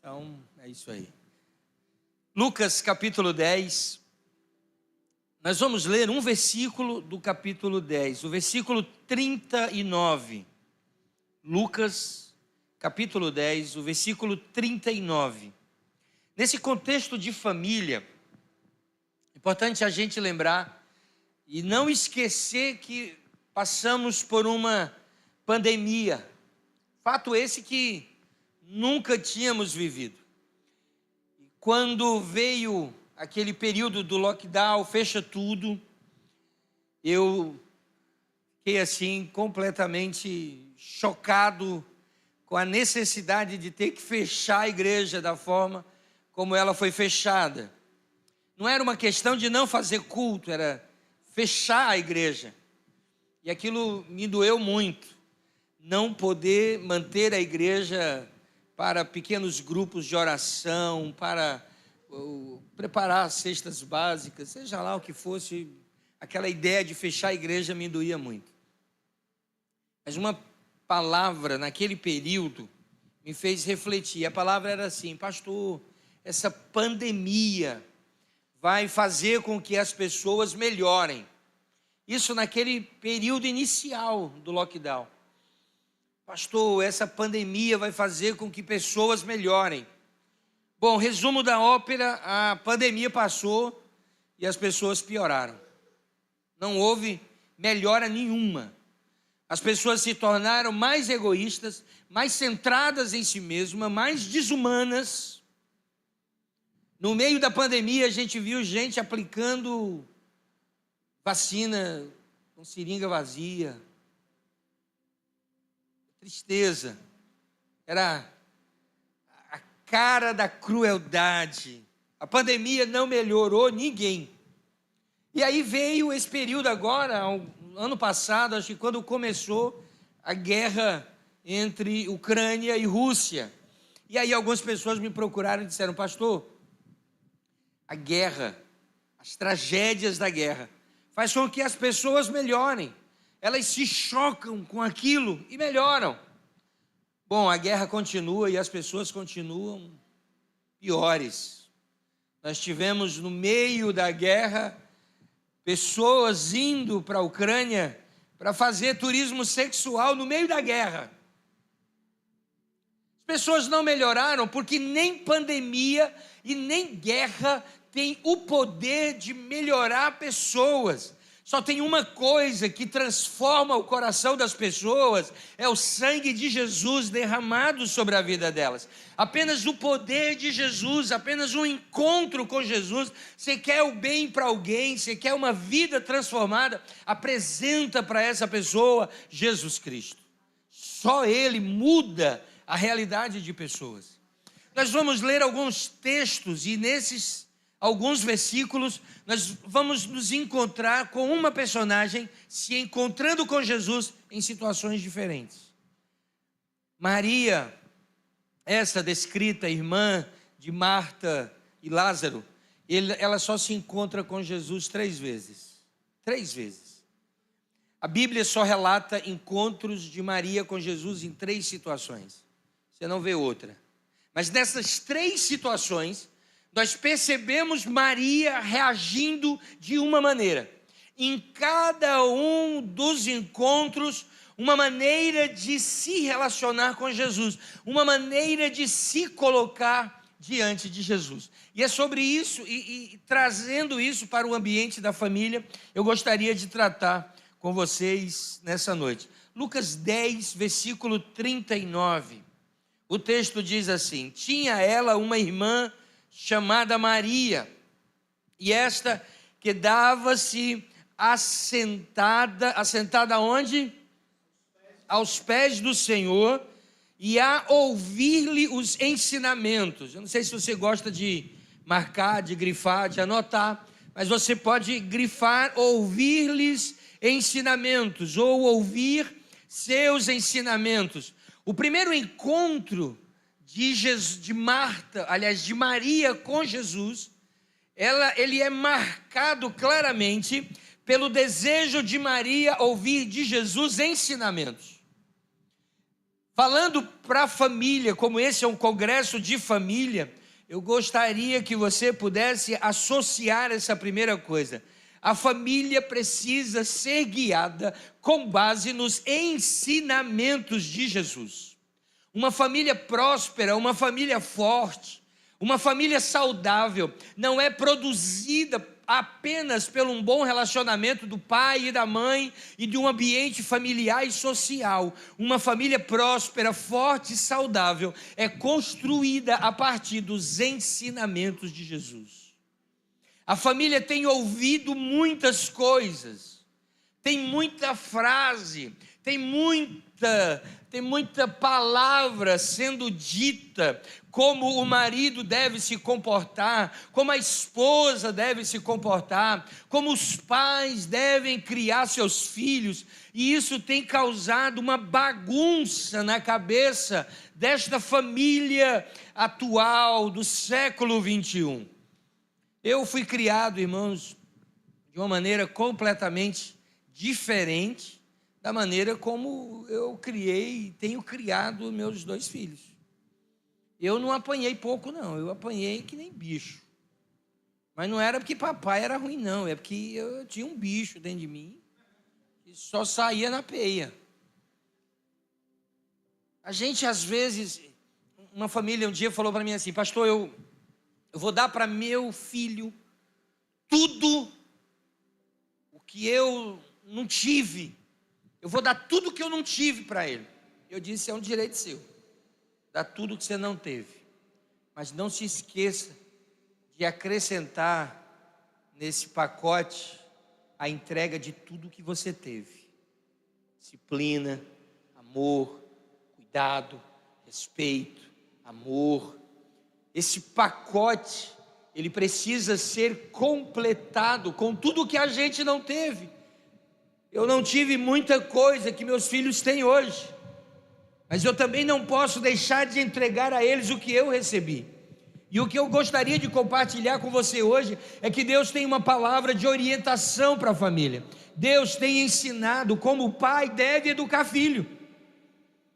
Então, é isso aí. Lucas capítulo 10. Nós vamos ler um versículo do capítulo 10, o versículo 39. Lucas capítulo 10, o versículo 39. Nesse contexto de família, é importante a gente lembrar e não esquecer que passamos por uma pandemia. Fato esse que nunca tínhamos vivido. Quando veio aquele período do lockdown, fecha tudo, eu fiquei assim completamente chocado com a necessidade de ter que fechar a igreja da forma como ela foi fechada. Não era uma questão de não fazer culto, era fechar a igreja. E aquilo me doeu muito, não poder manter a igreja para pequenos grupos de oração, para preparar cestas básicas, seja lá o que fosse, aquela ideia de fechar a igreja me doía muito. Mas uma palavra naquele período me fez refletir. A palavra era assim: pastor, essa pandemia vai fazer com que as pessoas melhorem. Isso naquele período inicial do lockdown. Pastor, essa pandemia vai fazer com que pessoas melhorem. Bom, resumo da ópera: a pandemia passou e as pessoas pioraram. Não houve melhora nenhuma. As pessoas se tornaram mais egoístas, mais centradas em si mesmas, mais desumanas. No meio da pandemia, a gente viu gente aplicando vacina com seringa vazia. Tristeza. Era a cara da crueldade. A pandemia não melhorou ninguém. E aí veio esse período agora, ano passado, acho que quando começou a guerra entre Ucrânia e Rússia. E aí algumas pessoas me procuraram e disseram: pastor, a guerra, as tragédias da guerra, faz com que as pessoas melhorem. Elas se chocam com aquilo e melhoram. Bom, a guerra continua e as pessoas continuam piores. Nós tivemos no meio da guerra pessoas indo para a Ucrânia para fazer turismo sexual no meio da guerra. As pessoas não melhoraram porque nem pandemia e nem guerra tem o poder de melhorar pessoas. Só tem uma coisa que transforma o coração das pessoas: é o sangue de Jesus derramado sobre a vida delas. Apenas o poder de Jesus, apenas um encontro com Jesus. Você quer o bem para alguém, você quer uma vida transformada, apresenta para essa pessoa Jesus Cristo. Só Ele muda a realidade de pessoas. Nós vamos ler alguns textos e nesses alguns versículos nós vamos nos encontrar com uma personagem se encontrando com Jesus em situações diferentes. Maria, essa descrita irmã de Marta e Lázaro, ela só se encontra com Jesus 3 vezes. 3 vezes. A Bíblia só relata encontros de Maria com Jesus em 3 situações. Você não vê outra. Mas nessas 3 situações, nós percebemos Maria reagindo de uma maneira. Em cada um dos encontros, uma maneira de se relacionar com Jesus, uma maneira de se colocar diante de Jesus. E é sobre isso, e trazendo isso para o ambiente da família, eu gostaria de tratar com vocês nessa noite. Lucas 10, versículo 39. O texto diz assim: tinha ela uma irmã chamada Maria, e esta quedava-se assentada onde? Aos pés do Senhor, e a ouvir-lhe os ensinamentos. Eu não sei se você gosta de marcar, de grifar, de anotar, mas você pode grifar ouvir-lhes ensinamentos, ou ouvir seus ensinamentos. O primeiro encontro de Marta, aliás, de Maria com Jesus, ele é marcado claramente pelo desejo de Maria ouvir de Jesus ensinamentos. Falando para a família, como esse é um congresso de família, eu gostaria que você pudesse associar essa primeira coisa. A família precisa ser guiada com base nos ensinamentos de Jesus. Uma família próspera, uma família forte, uma família saudável, não é produzida apenas por um bom relacionamento do pai e da mãe e de um ambiente familiar e social. Uma família próspera, forte e saudável é construída a partir dos ensinamentos de Jesus. A família tem ouvido muitas coisas, tem muita frase, tem muita palavra sendo dita, como o marido deve se comportar, como a esposa deve se comportar, como os pais devem criar seus filhos, e isso tem causado uma bagunça na cabeça desta família atual do século 21. Eu fui criado, irmãos, de uma maneira completamente diferente da maneira como eu criei e tenho criado meus 2 filhos. Eu não apanhei pouco, não, eu apanhei que nem bicho. Mas não era porque papai era ruim, não, é porque eu tinha um bicho dentro de mim e só saía na peia. A gente, às vezes, uma família um dia falou para mim assim: pastor, eu vou dar para meu filho tudo o que eu não tive. Eu vou dar tudo o que eu não tive para ele. Eu disse: é um direito seu, dar tudo o que você não teve. Mas não se esqueça de acrescentar nesse pacote a entrega de tudo o que você teve. Disciplina, amor, cuidado, respeito, amor. Esse pacote, ele precisa ser completado com tudo o que a gente não teve. Eu não tive muita coisa que meus filhos têm hoje, mas eu também não posso deixar de entregar a eles o que eu recebi. E o que eu gostaria de compartilhar com você hoje é que Deus tem uma palavra de orientação para a família. Deus tem ensinado como o pai deve educar filho.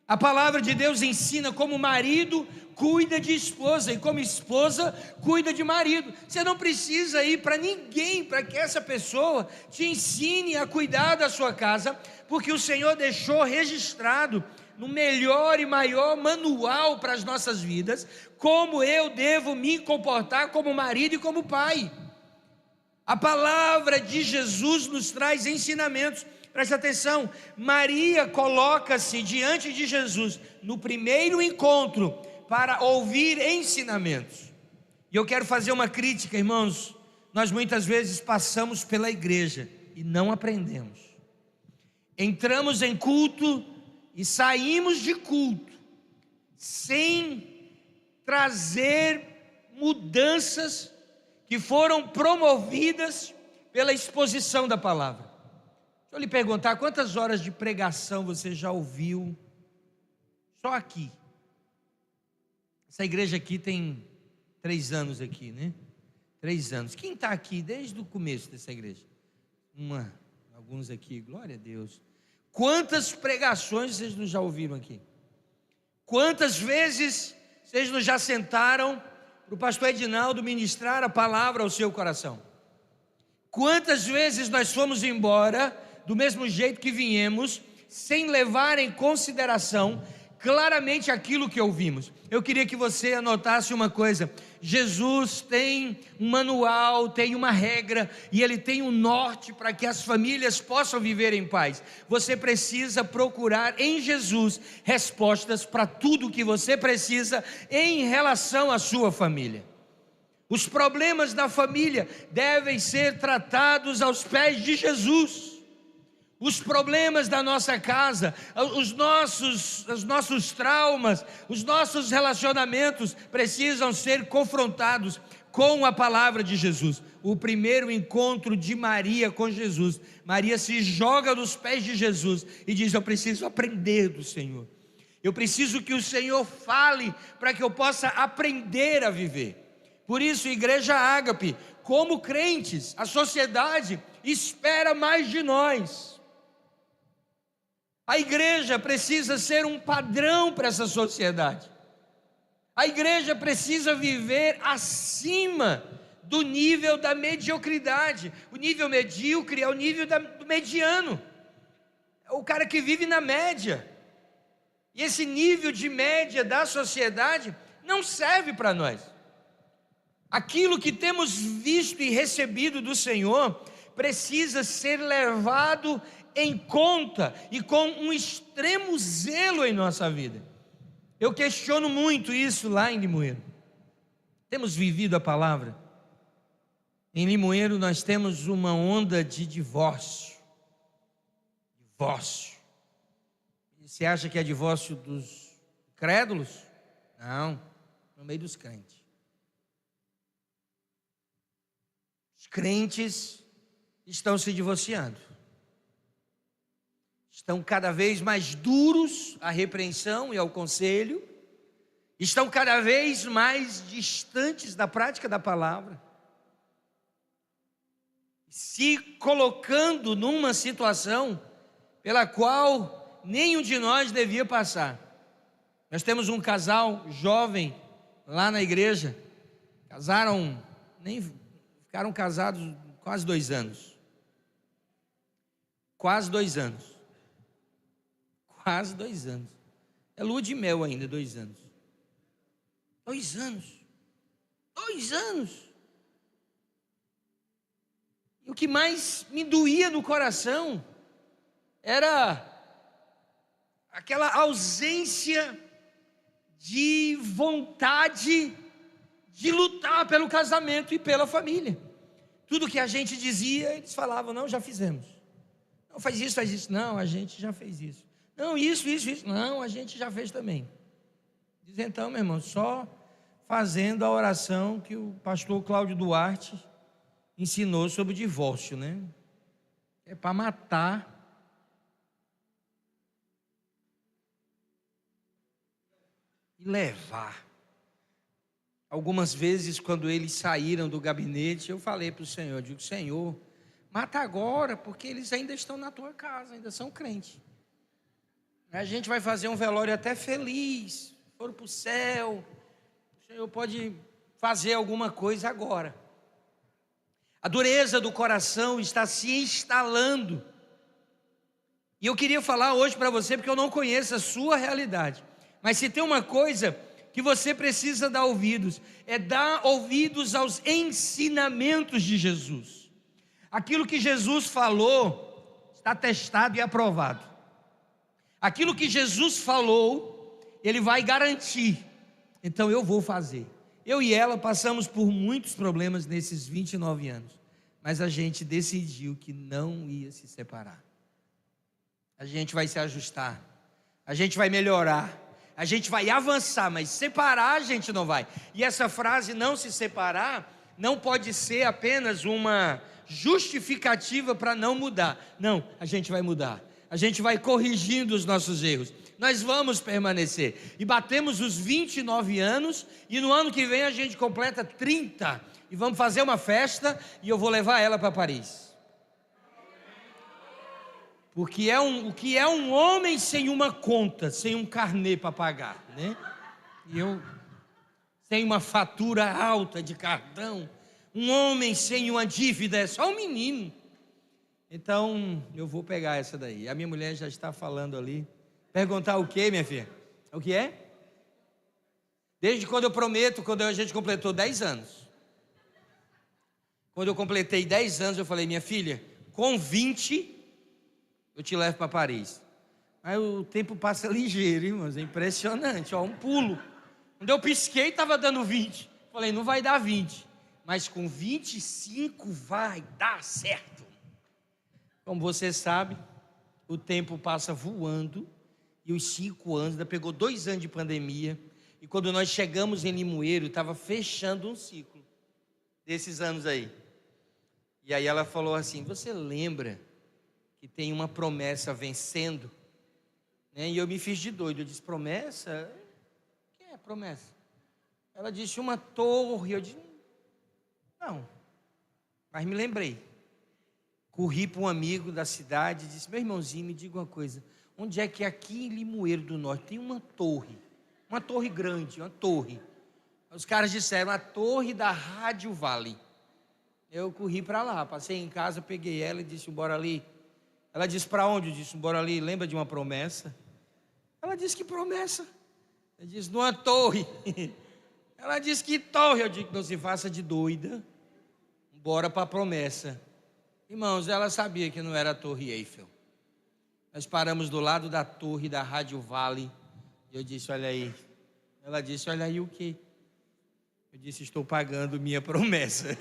A palavra de Deus ensina como marido cuida de esposa e como esposa cuida de marido. Você não precisa ir para ninguém para que essa pessoa te ensine a cuidar da sua casa, porque o Senhor deixou registrado no melhor e maior manual para as nossas vidas como eu devo me comportar como marido e como pai. A palavra de Jesus nos traz ensinamentos. Preste atenção, Maria coloca-se diante de Jesus no primeiro encontro para ouvir ensinamentos. E eu quero fazer uma crítica, irmãos. Nós muitas vezes passamos pela igreja e não aprendemos. Entramos em culto e saímos de culto sem trazer mudanças que foram promovidas pela exposição da palavra. Deixa eu lhe perguntar, quantas horas de pregação você já ouviu só aqui? Essa igreja aqui tem 3 anos aqui, né? 3 anos. Quem está aqui desde o começo dessa igreja? Alguns aqui, glória a Deus. Quantas pregações vocês não já ouviram aqui? Quantas vezes vocês não já sentaram para o pastor Edinaldo ministrar a palavra ao seu coração? Quantas vezes nós fomos embora do mesmo jeito que viemos, sem levar em consideração claramente aquilo que ouvimos? Eu queria que você anotasse uma coisa: Jesus tem um manual, tem uma regra, e Ele tem um norte para que as famílias possam viver em paz. Você precisa procurar em Jesus respostas para tudo que você precisa em relação à sua família. Os problemas da família devem ser tratados aos pés de Jesus. Os problemas da nossa casa, os nossos traumas, os nossos relacionamentos precisam ser confrontados com a palavra de Jesus. O primeiro encontro de Maria com Jesus, Maria se joga nos pés de Jesus e diz: eu preciso aprender do Senhor. Eu preciso que o Senhor fale para que eu possa aprender a viver. Por isso, Igreja Ágape, como crentes, a sociedade espera mais de nós. A igreja precisa ser um padrão para essa sociedade. A igreja precisa viver acima do nível da mediocridade. O nível medíocre é o nível do mediano. É o cara que vive na média. E esse nível de média da sociedade não serve para nós. Aquilo que temos visto e recebido do Senhor precisa ser levado em conta e com um extremo zelo em nossa vida. Eu questiono muito isso lá em Limoeiro. Temos vivido a palavra. Em Limoeiro nós temos uma onda de divórcio. Divórcio. Você acha que é divórcio dos crédulos? Não, no meio dos crentes. Os crentes estão se divorciando. Estão cada vez mais duros à repreensão e ao conselho. Estão cada vez mais distantes da prática da palavra. Se colocando numa situação pela qual nenhum de nós devia passar. Nós temos um casal jovem lá na igreja. Ficaram casados quase 2 anos. Quase 2 anos. Quase 2 anos. É lua de mel ainda, 2 anos. 2 anos. 2 anos. E o que mais me doía no coração era aquela ausência de vontade de lutar pelo casamento e pela família. Tudo que a gente dizia, eles falavam: não, já fizemos. Não, faz isso. Não, a gente já fez isso. Não, isso. Não, a gente já fez também. Diz então, meu irmão, só fazendo a oração que o pastor Cláudio Duarte ensinou sobre o divórcio, né? É para matar. E levar. Algumas vezes, quando eles saíram do gabinete, eu falei para o Senhor, eu digo: Senhor, mata agora, porque eles ainda estão na tua casa, ainda são crentes. A gente vai fazer um velório até feliz, foram para o céu, o Senhor pode fazer alguma coisa agora. A dureza do coração está se instalando. E eu queria falar hoje para você, porque eu não conheço a sua realidade. Mas se tem uma coisa que você precisa dar ouvidos, é dar ouvidos aos ensinamentos de Jesus. Aquilo que Jesus falou está testado e aprovado. Aquilo que Jesus falou, Ele vai garantir. Então eu vou fazer. Eu e ela passamos por muitos problemas nesses 29 anos, mas a gente decidiu que não ia se separar. A gente vai se ajustar, a gente vai melhorar, a gente vai avançar, mas separar a gente não vai. E essa frase, não se separar, não pode ser apenas uma justificativa para não mudar. Não, a gente vai mudar, a gente vai corrigindo os nossos erros. Nós vamos permanecer. E batemos os 29 anos, e no ano que vem a gente completa 30. E vamos fazer uma festa, e eu vou levar ela para Paris. Porque o que é um homem sem uma conta, sem um carnê para pagar, né? E eu sem uma fatura alta de cartão, um homem sem uma dívida é só um menino. Então eu vou pegar essa daí. A minha mulher já está falando ali. Perguntar o que, minha filha? O que é? Desde quando eu prometo, quando a gente completou 10 anos. Quando eu completei 10 anos, eu falei: minha filha, com 20 eu te levo para Paris. Aí o tempo passa ligeiro, irmãos, é impressionante, ó, um pulo. Quando eu pisquei, estava dando 20. Falei: não vai dar 20, mas com 25 vai dar certo. Como você sabe, o tempo passa voando, e os 5 anos, ainda pegou 2 anos de pandemia, e quando nós chegamos em Limoeiro, estava fechando um ciclo desses anos aí. E aí ela falou assim: você lembra que tem uma promessa vencendo? Né? E eu me fiz de doido, eu disse: promessa? O que é promessa? Ela disse: uma torre. Eu disse: não, mas me lembrei. Corri para um amigo da cidade e disse: meu irmãozinho, me diga uma coisa, onde é que aqui em Limoeiro do Norte tem uma torre grande, uma torre. Os caras disseram, a torre da Rádio Vale. Eu corri para lá, passei em casa, peguei ela e disse, bora ali. Ela disse, para onde? Eu disse, bora ali, lembra de uma promessa? Ela disse, que promessa? Eu disse, numa torre. Ela disse, que torre? Eu disse, não se faça de doida, bora para a promessa. Irmãos, ela sabia que não era a Torre Eiffel. Nós paramos do lado da torre da Rádio Vale. E eu disse, olha aí. Ela disse, olha aí o quê? Eu disse, estou pagando minha promessa.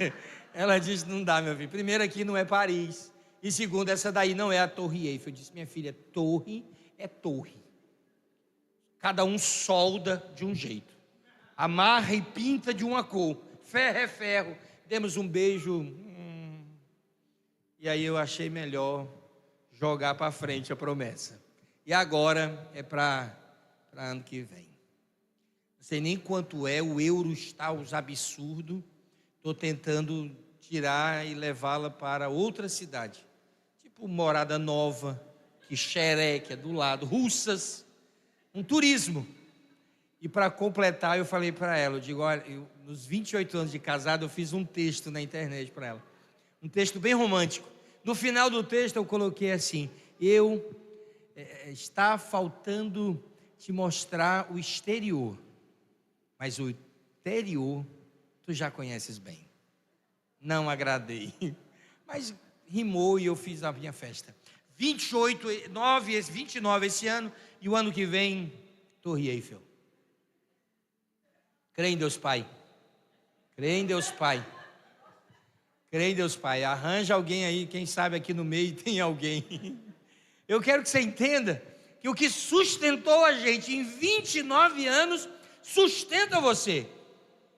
Ela disse, não dá, meu filho. Primeiro, aqui não é Paris. E segundo, essa daí não é a Torre Eiffel. Eu disse, minha filha, torre é torre. Cada um solda de um jeito. Amarra e pinta de uma cor. Ferro é ferro. Demos um beijo. E aí eu achei melhor jogar para frente a promessa. E agora é para ano que vem. Não sei nem quanto é, o euro está aos absurdos. Estou tentando tirar e levá-la para outra cidade. Tipo Morada Nova, Quixeré, que é do lado, Russas, um turismo. E para completar, eu falei para ela, eu digo, olha, nos 28 anos de casado, eu fiz um texto na internet para ela. Um texto bem romântico. No final do texto eu coloquei assim, está faltando te mostrar o exterior, mas o interior tu já conheces bem. Não agradei, mas rimou e eu fiz a minha festa. 29 esse ano e o ano que vem, Torre Eiffel. Crê em Deus Pai. Crê em Deus Pai. Crê em Deus Pai. Arranja alguém aí, quem sabe aqui no meio tem alguém. Eu quero que você entenda que o que sustentou a gente em 29 anos, sustenta você.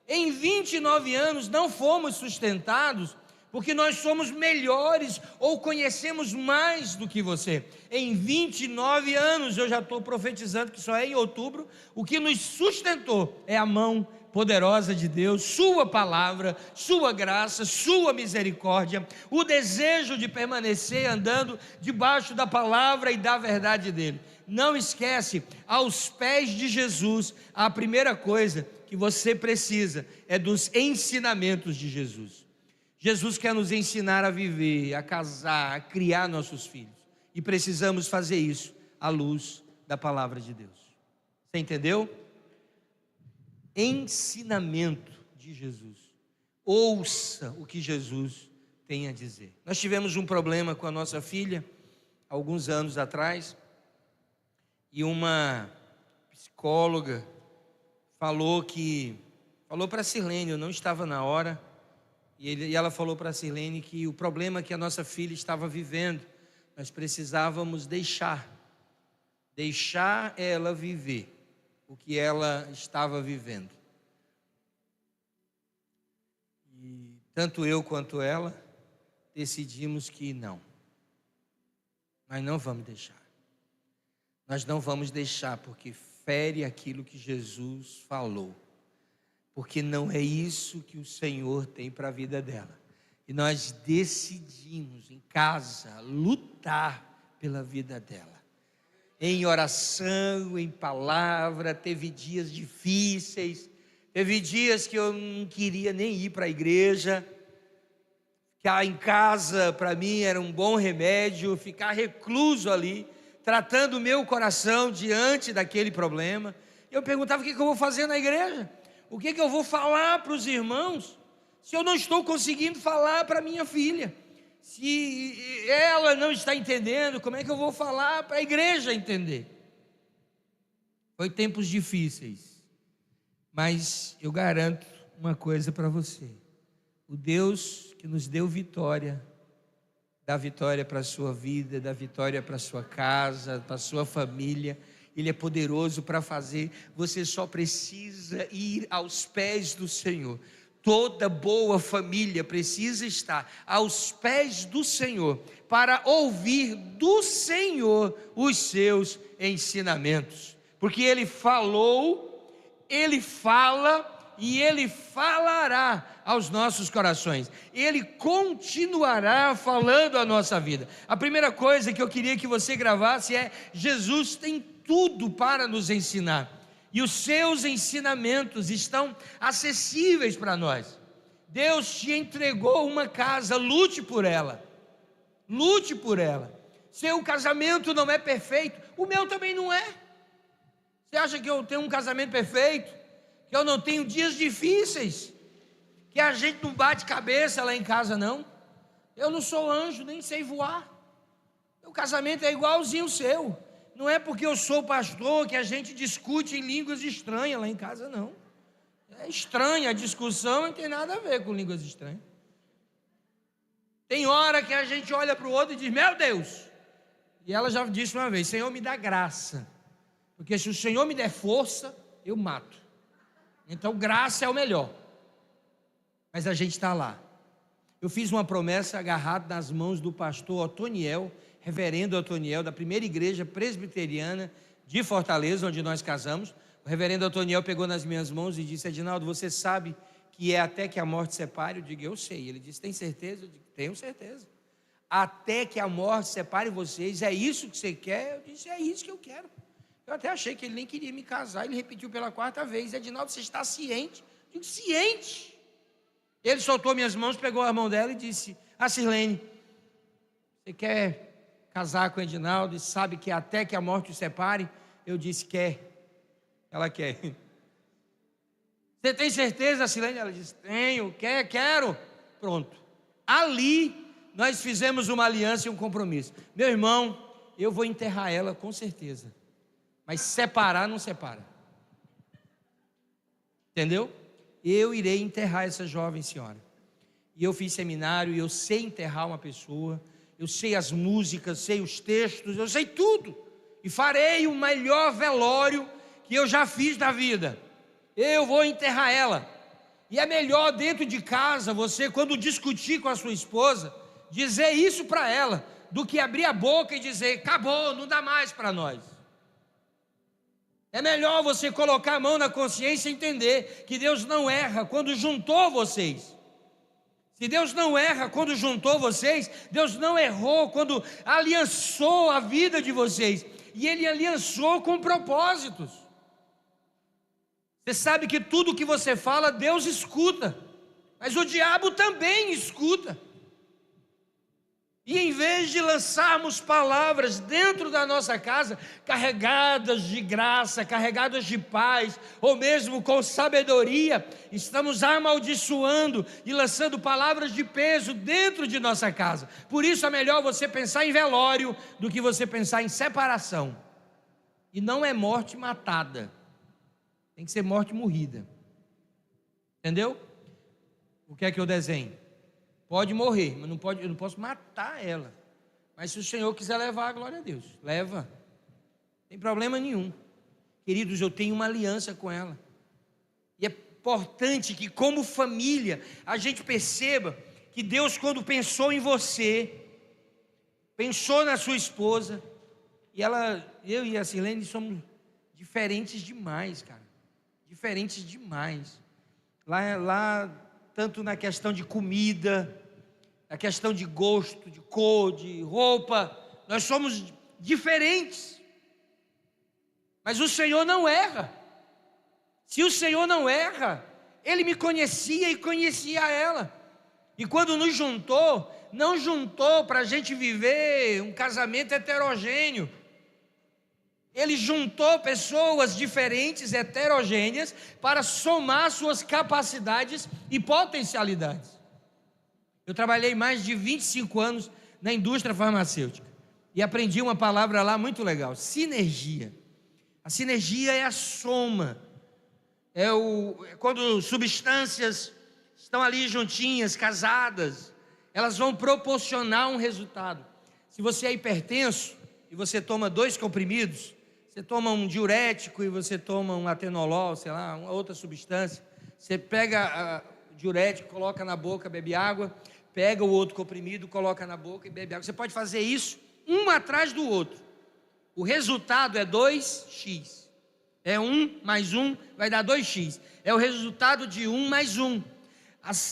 Em 29 anos não fomos sustentados porque nós somos melhores ou conhecemos mais do que você. Em 29 anos, eu já estou profetizando que só é em outubro, o que nos sustentou é a mão poderosa de Deus, sua palavra, sua graça, sua misericórdia, o desejo de permanecer andando debaixo da palavra e da verdade dele. Não esquece, aos pés de Jesus, a primeira coisa que você precisa é dos ensinamentos de Jesus. Jesus quer nos ensinar a viver, a casar, a criar nossos filhos. E precisamos fazer isso à luz da palavra de Deus. Você entendeu? Ensinamento de Jesus. Ouça o que Jesus tem a dizer. Nós tivemos um problema com a nossa filha, alguns anos atrás, e uma psicóloga falou para a Sirlene, eu não estava na hora, e ela falou para a Sirlene que o problema que a nossa filha estava vivendo, nós precisávamos deixar ela viver o que ela estava vivendo. E tanto eu quanto ela decidimos que não. Nós não vamos deixar. Nós não vamos deixar porque fere aquilo que Jesus falou. Porque não é isso que o Senhor tem para a vida dela. E nós decidimos em casa lutar pela vida dela. Em oração, em palavra, teve dias difíceis, teve dias que eu não queria nem ir para a igreja. Ficar em casa para mim era um bom remédio, ficar recluso ali, tratando o meu coração diante daquele problema. Eu perguntava o que eu vou fazer na igreja? O que eu vou falar para os irmãos, se eu não estou conseguindo falar para minha filha? Se ela não está entendendo, como é que eu vou falar para a igreja entender? Foi tempos difíceis, mas eu garanto uma coisa para você: o Deus que nos deu vitória, dá vitória para a sua vida, dá vitória para a sua casa, para a sua família. Ele é poderoso para fazer. Você só precisa ir aos pés do Senhor. Toda boa família precisa estar aos pés do Senhor para ouvir do Senhor os seus ensinamentos, porque Ele falou, Ele fala e Ele falará aos nossos corações. Ele continuará falando a nossa vida. A primeira coisa que eu queria que você gravasse é: Jesus tem tudo para nos ensinar, e os seus ensinamentos estão acessíveis para nós. Deus te entregou uma casa, lute por ela. Lute por ela. Seu casamento não é perfeito, o meu também não é. Você acha que eu tenho um casamento perfeito? Que eu não tenho dias difíceis? Que a gente não bate cabeça lá em casa, não? Eu não sou anjo, nem sei voar. O casamento é igualzinho o seu. Não é porque eu sou pastor que a gente discute em línguas estranhas lá em casa, não. É estranha a discussão, não tem nada a ver com línguas estranhas. Tem hora que a gente olha para o outro e diz: meu Deus! E ela já disse uma vez: Senhor, me dá graça, porque se o Senhor me der força, eu mato. Então graça é o melhor. Mas a gente está lá. Eu fiz uma promessa agarrado nas mãos do pastor Otoniel, reverendo Otoniel, da primeira igreja presbiteriana de Fortaleza, onde nós casamos. O reverendo Otoniel pegou nas minhas mãos e disse: Edinaldo, você sabe que é até que a morte separe? Eu digo: eu sei. Ele disse: tem certeza? Eu digo: tenho certeza. Até que a morte separe vocês, é isso que você quer? Eu disse: é isso que eu quero. Eu até achei que ele nem queria me casar. Ele repetiu pela 4ª vez: Edinaldo, você está ciente? Eu digo: ciente. Ele soltou minhas mãos, pegou a mão dela e disse: Sirlene, você quer casar com o Edinaldo e sabe que até que a morte o separe? Eu disse: quer. Ela quer. Você tem certeza, Sirlene? Ela disse: tenho. Quer? Quero. Pronto. Ali nós fizemos uma aliança e um compromisso. Meu irmão, eu vou enterrar ela com certeza, mas separar não separa. Entendeu? Eu irei enterrar essa jovem senhora. E eu fiz seminário e eu sei enterrar uma pessoa. Eu sei as músicas, sei os textos, eu sei tudo. E farei o melhor velório que eu já fiz na vida. Eu vou enterrar ela. E é melhor dentro de casa, você, quando discutir com a sua esposa, dizer isso para ela, do que abrir a boca e dizer: acabou, não dá mais para nós. É melhor você colocar a mão na consciência e entender que Deus não erra quando juntou vocês. Se Deus não erra quando juntou vocês, Deus não errou quando aliançou a vida de vocês. E Ele aliançou com propósitos. Você sabe que tudo que você fala, Deus escuta, mas o diabo também escuta. E em vez de lançarmos palavras dentro da nossa casa, carregadas de graça, carregadas de paz, ou mesmo com sabedoria, estamos amaldiçoando e lançando palavras de peso dentro de nossa casa. Por isso é melhor você pensar em velório do que você pensar em separação. E não é morte matada, tem que ser morte morrida. Entendeu? O que é que eu desenho? Pode morrer, mas eu não posso matar ela. Mas se o Senhor quiser levar, glória a Deus, leva. Não tem problema nenhum. Queridos, eu tenho uma aliança com ela. E é importante que, como família, a gente perceba que Deus, quando pensou em você, pensou na sua esposa, e eu e a Sirlene somos diferentes demais, cara. Diferentes demais. Lá tanto na questão de comida, na questão de gosto, de cor, de roupa, nós somos diferentes. Mas o Senhor não erra. Se o Senhor não erra, Ele me conhecia e conhecia ela. E quando nos juntou, não juntou para a gente viver um casamento heterogêneo. Ele juntou pessoas diferentes, heterogêneas, para somar suas capacidades e potencialidades. Eu trabalhei mais de 25 anos na indústria farmacêutica e aprendi uma palavra lá muito legal: sinergia. A sinergia é a soma, quando substâncias estão ali juntinhas, casadas, elas vão proporcionar um resultado. Se você é hipertenso e você toma 2 comprimidos, você toma um diurético e você toma um atenolol, sei lá, uma outra substância. Você pega o diurético, coloca na boca, bebe água, pega o outro comprimido, coloca na boca e bebe água. Você pode fazer isso um atrás do outro. O resultado é 2x. É 1 mais 1 vai dar 2x. É o resultado de 1 mais 1.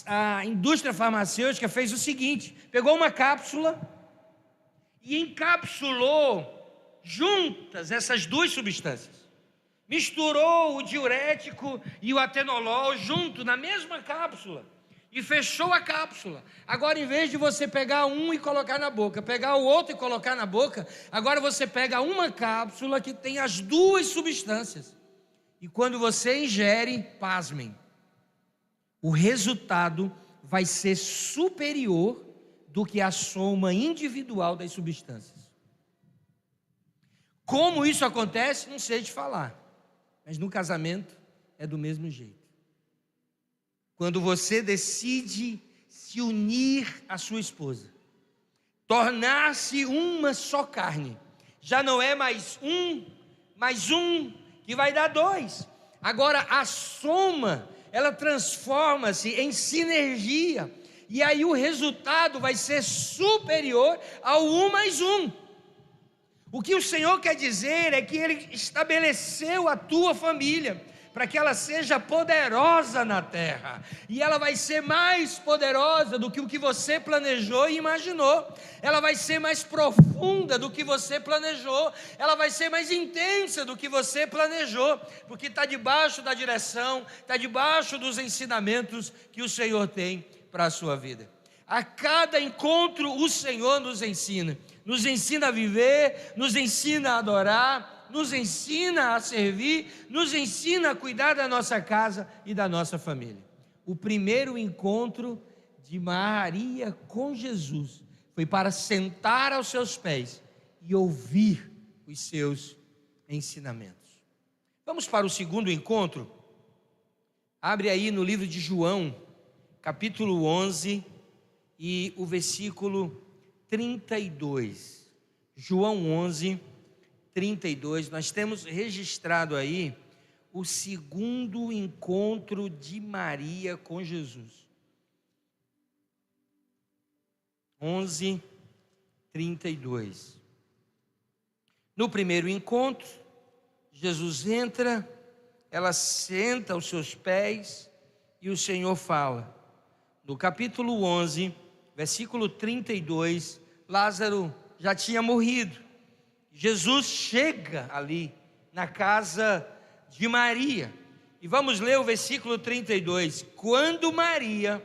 A indústria farmacêutica fez o seguinte: pegou uma cápsula e encapsulou juntas essas duas substâncias. Misturou o diurético e o atenolol junto na mesma cápsula e fechou a cápsula. Agora, em vez de você pegar um e colocar na boca, pegar o outro e colocar na boca, agora você pega uma cápsula que tem as duas substâncias. E quando você ingere, pasmem, o resultado vai ser superior do que a soma individual das substâncias. Como isso acontece, não sei te falar, mas no casamento é do mesmo jeito. Quando você decide se unir à sua esposa, tornar-se uma só carne, já não é mais um que vai dar 2. Agora a soma, ela transforma-se em sinergia, e aí o resultado vai ser superior ao 1 mais 1. O que o Senhor quer dizer é que Ele estabeleceu a tua família para que ela seja poderosa na terra, e ela vai ser mais poderosa do que o que você planejou e imaginou. Ela vai ser mais profunda do que você planejou, ela vai ser mais intensa do que você planejou, porque está debaixo da direção, está debaixo dos ensinamentos que o Senhor tem para a sua vida. A cada encontro o Senhor nos ensina a viver, nos ensina a adorar, nos ensina a servir, nos ensina a cuidar da nossa casa e da nossa família. O primeiro encontro de Maria com Jesus foi para sentar aos seus pés e ouvir os seus ensinamentos. Vamos para o segundo encontro? Abre aí no livro de João, capítulo 11 e o versículo 32. João 11, 32, nós temos registrado aí o segundo encontro de Maria com Jesus. 11, 32. No primeiro encontro, Jesus entra, ela senta aos seus pés e o Senhor fala. No capítulo 11, versículo 32, Lázaro já tinha morrido. Jesus chega ali na casa de Maria, e vamos ler o versículo 32. Quando Maria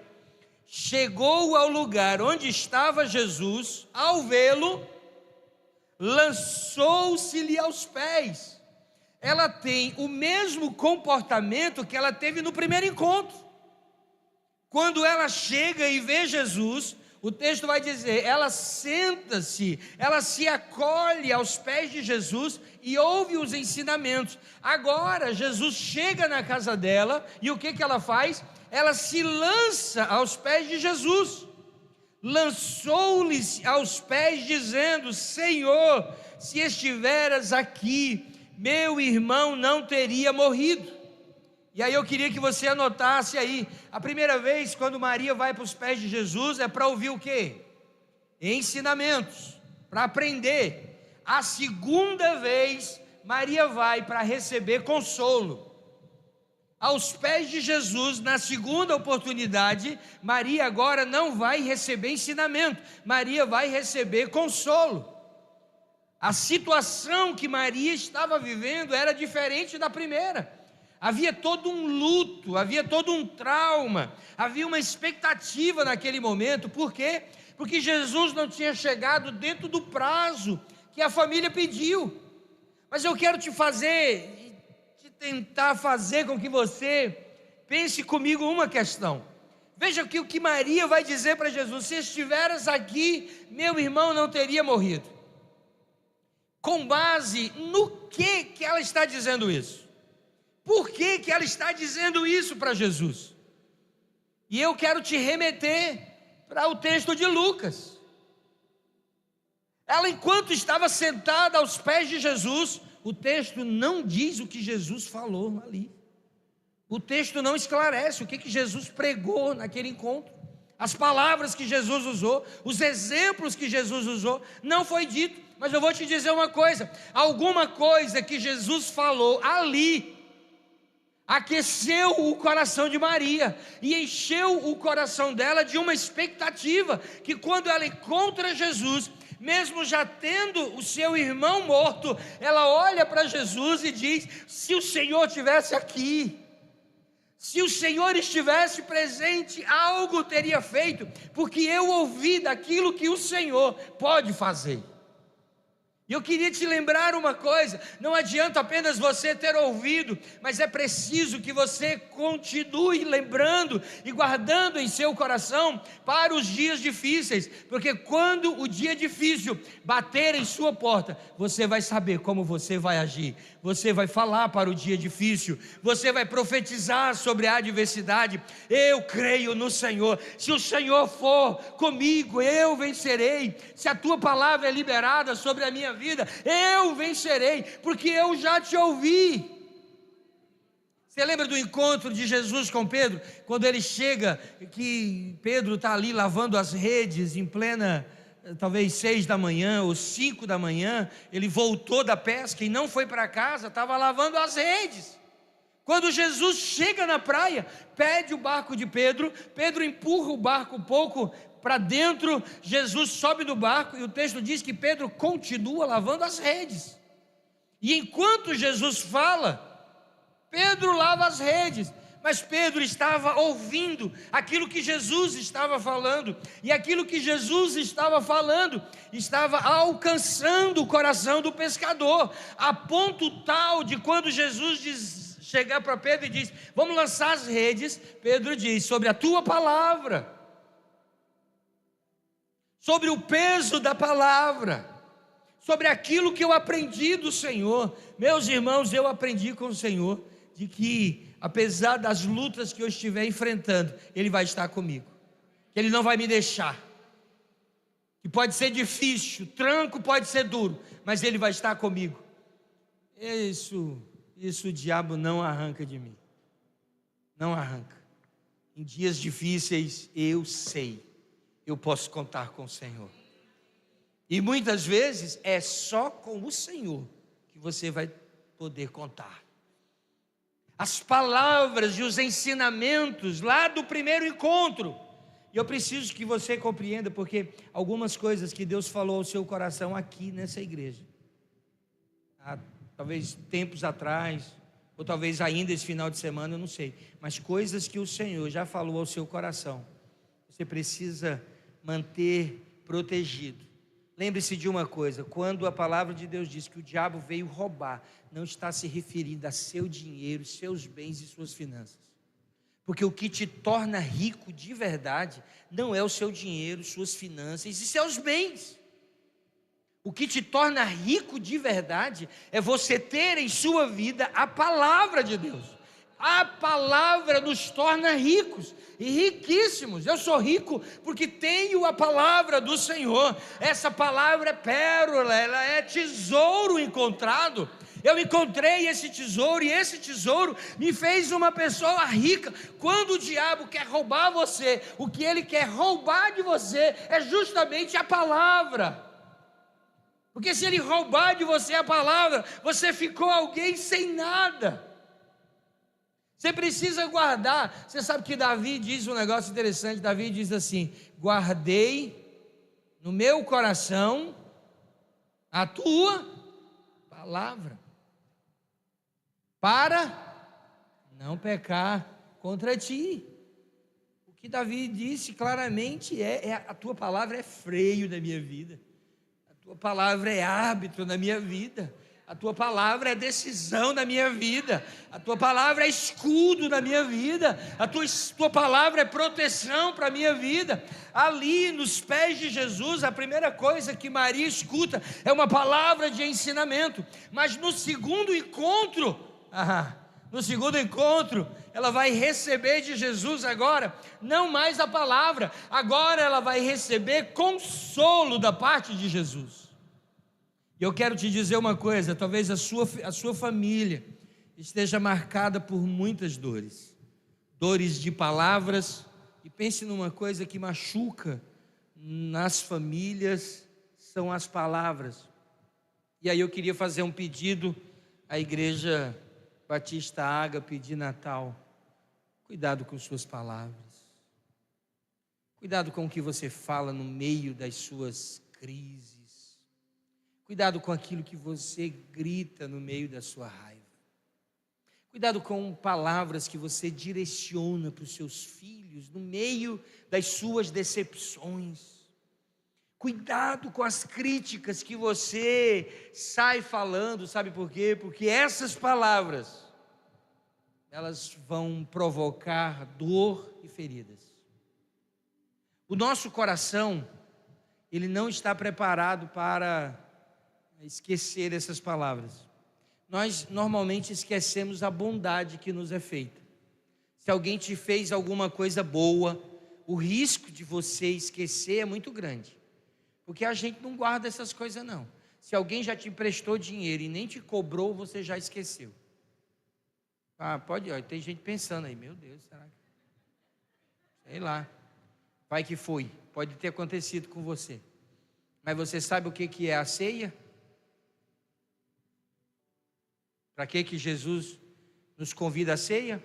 chegou ao lugar onde estava Jesus, ao vê-lo, lançou-se-lhe aos pés. Ela tem o mesmo comportamento que ela teve no primeiro encontro. Quando ela chega e vê Jesus, o texto vai dizer, ela senta-se, ela se acolhe aos pés de Jesus e ouve os ensinamentos. Agora Jesus chega na casa dela e o que ela faz? Ela se lança aos pés de Jesus, lançou-lhe aos pés dizendo, Senhor, se estiveras aqui, meu irmão não teria morrido. E aí eu queria que você anotasse aí, a primeira vez quando Maria vai para os pés de Jesus é para ouvir o quê? Ensinamentos, para aprender. A segunda vez, Maria vai para receber consolo. Aos pés de Jesus, na segunda oportunidade, Maria agora não vai receber ensinamento, Maria vai receber consolo. A situação que Maria estava vivendo era diferente da primeira. Havia todo um luto, havia todo um trauma, havia uma expectativa naquele momento. Por quê? Porque Jesus não tinha chegado dentro do prazo que a família pediu. Mas eu quero te tentar fazer com que você pense comigo uma questão. Veja que o que Maria vai dizer para Jesus: se estiveras aqui, meu irmão não teria morrido. Com base no que ela está dizendo isso? Por que ela está dizendo isso para Jesus? E eu quero te remeter para o texto de Lucas. Ela, enquanto estava sentada aos pés de Jesus, o texto não diz o que Jesus falou ali. O texto não esclarece o que Jesus pregou naquele encontro. As palavras que Jesus usou, os exemplos que Jesus usou, não foi dito. Mas eu vou te dizer uma coisa: alguma coisa que Jesus falou ali aqueceu o coração de Maria e encheu o coração dela de uma expectativa, que quando ela encontra Jesus, mesmo já tendo o seu irmão morto, ela olha para Jesus e diz: se o Senhor estivesse aqui, se o Senhor estivesse presente, algo teria feito, porque eu ouvi daquilo que o Senhor pode fazer. E eu queria te lembrar uma coisa: não adianta apenas você ter ouvido, mas é preciso que você continue lembrando e guardando em seu coração para os dias difíceis, porque quando o dia difícil bater em sua porta, você vai saber como você vai agir. Você vai falar para o dia difícil, você vai profetizar sobre a adversidade: eu creio no Senhor, se o Senhor for comigo, eu vencerei. Se a tua palavra é liberada sobre a minha vida, eu vencerei, porque eu já te ouvi. Você lembra do encontro de Jesus com Pedro, quando ele chega, que Pedro está ali lavando as redes em plena, talvez 6 da manhã ou 5 da manhã, ele voltou da pesca e não foi para casa, estava lavando as redes. Quando Jesus chega na praia, pede o barco de Pedro, Pedro empurra o barco um pouco para dentro, Jesus sobe do barco e o texto diz que Pedro continua lavando as redes. E enquanto Jesus fala, Pedro lava as redes, mas Pedro estava ouvindo aquilo que Jesus estava falando, e aquilo que Jesus estava falando estava alcançando o coração do pescador, a ponto tal de quando Jesus chegar para Pedro e diz: vamos lançar as redes, Pedro diz: sobre a tua palavra, sobre o peso da palavra, sobre aquilo que eu aprendi do Senhor. Meus irmãos, eu aprendi com o Senhor de que, apesar das lutas que eu estiver enfrentando, Ele vai estar comigo, que Ele não vai me deixar, que pode ser difícil, o tranco pode ser duro, mas Ele vai estar comigo. Isso o diabo não arranca de mim, não arranca. Em dias difíceis eu sei, eu posso contar com o Senhor, e muitas vezes é só com o Senhor que você vai poder contar. As palavras e os ensinamentos lá do primeiro encontro, e eu preciso que você compreenda, porque algumas coisas que Deus falou ao seu coração aqui nessa igreja, talvez tempos atrás, ou talvez ainda esse final de semana, eu não sei, mas coisas que o Senhor já falou ao seu coração, você precisa manter protegido. Lembre-se de uma coisa: quando a palavra de Deus diz que o diabo veio roubar, não está se referindo a seu dinheiro, seus bens e suas finanças, porque o que te torna rico de verdade não é o seu dinheiro, suas finanças e seus bens. O que te torna rico de verdade é você ter em sua vida a palavra de Deus. A palavra nos torna ricos e riquíssimos. Eu sou rico porque tenho a palavra do Senhor. Essa palavra é pérola, ela é tesouro encontrado. Eu encontrei esse tesouro e esse tesouro me fez uma pessoa rica. Quando o diabo quer roubar você, o que ele quer roubar de você é justamente a palavra. Porque se ele roubar de você a palavra, você ficou alguém sem nada. Você precisa guardar. Você sabe que Davi diz um negócio interessante. Davi diz assim: guardei no meu coração a tua palavra, para não pecar contra ti. O que Davi disse claramente a tua palavra é freio da minha vida, a tua palavra é árbitro na minha vida, a tua palavra é decisão na minha vida, a tua palavra é escudo na minha vida, a tua palavra é proteção para a minha vida. Ali nos pés de Jesus, a primeira coisa que Maria escuta é uma palavra de ensinamento. Mas no segundo encontro, ela vai receber de Jesus agora, não mais a palavra, agora ela vai receber consolo da parte de Jesus. E eu quero te dizer uma coisa: talvez a sua família esteja marcada por muitas dores, dores de palavras, e pense numa coisa que machuca nas famílias, são as palavras. E aí eu queria fazer um pedido à Igreja Batista Ágape de Natal. Cuidado com suas palavras. Cuidado com o que você fala no meio das suas crises. Cuidado com aquilo que você grita no meio da sua raiva. Cuidado com palavras que você direciona para os seus filhos no meio das suas decepções. Cuidado com as críticas que você sai falando, sabe por quê? Porque essas palavras, elas vão provocar dor e feridas. O nosso coração, ele não está preparado para esquecer essas palavras. Nós normalmente esquecemos a bondade que nos é feita. Se alguém te fez alguma coisa boa, o risco de você esquecer é muito grande. Porque a gente não guarda essas coisas não. Se alguém já te emprestou dinheiro e nem te cobrou, você já esqueceu. Pode, tem gente pensando aí, meu Deus, será que... Sei lá. Vai que foi, pode ter acontecido com você. Mas você sabe o que é a ceia? Para que Jesus nos convida à ceia?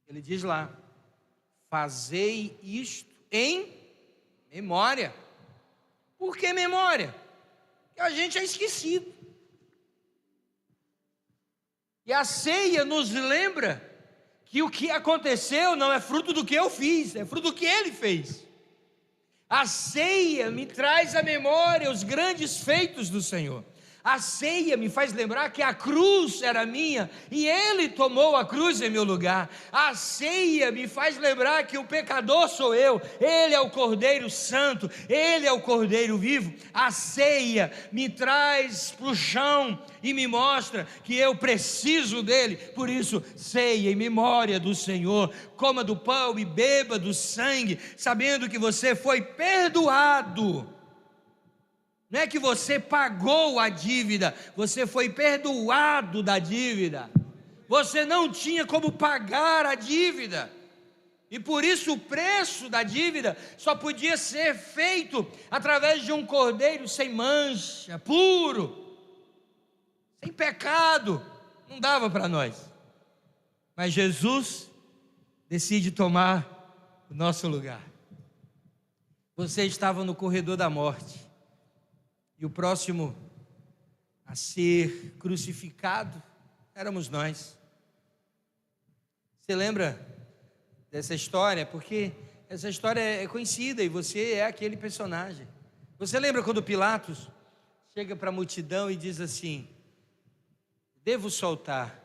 Ele diz lá: fazei isto em memória. Por que memória? Porque a gente é esquecido. E a ceia nos lembra que o que aconteceu não é fruto do que eu fiz, é fruto do que Ele fez. A ceia me traz à memória os grandes feitos do Senhor. A ceia me faz lembrar que a cruz era minha e Ele tomou a cruz em meu lugar. A ceia me faz lembrar que o pecador sou eu, Ele é o Cordeiro Santo, Ele é o Cordeiro vivo. A ceia me traz para o chão e me mostra que eu preciso dEle. Por isso, ceia em memória do Senhor. Coma do pão e beba do sangue, sabendo que você foi perdoado. Não é que você pagou a dívida, você foi perdoado da dívida. Você não tinha como pagar a dívida. E por isso o preço da dívida só podia ser feito através de um cordeiro sem mancha, puro, sem pecado. Não dava para nós. Mas Jesus decide tomar o nosso lugar. Você estava no corredor da morte. E o próximo a ser crucificado éramos nós. Você lembra dessa história? Porque essa história é conhecida e você é aquele personagem. Você lembra quando Pilatos chega para a multidão e diz assim: devo soltar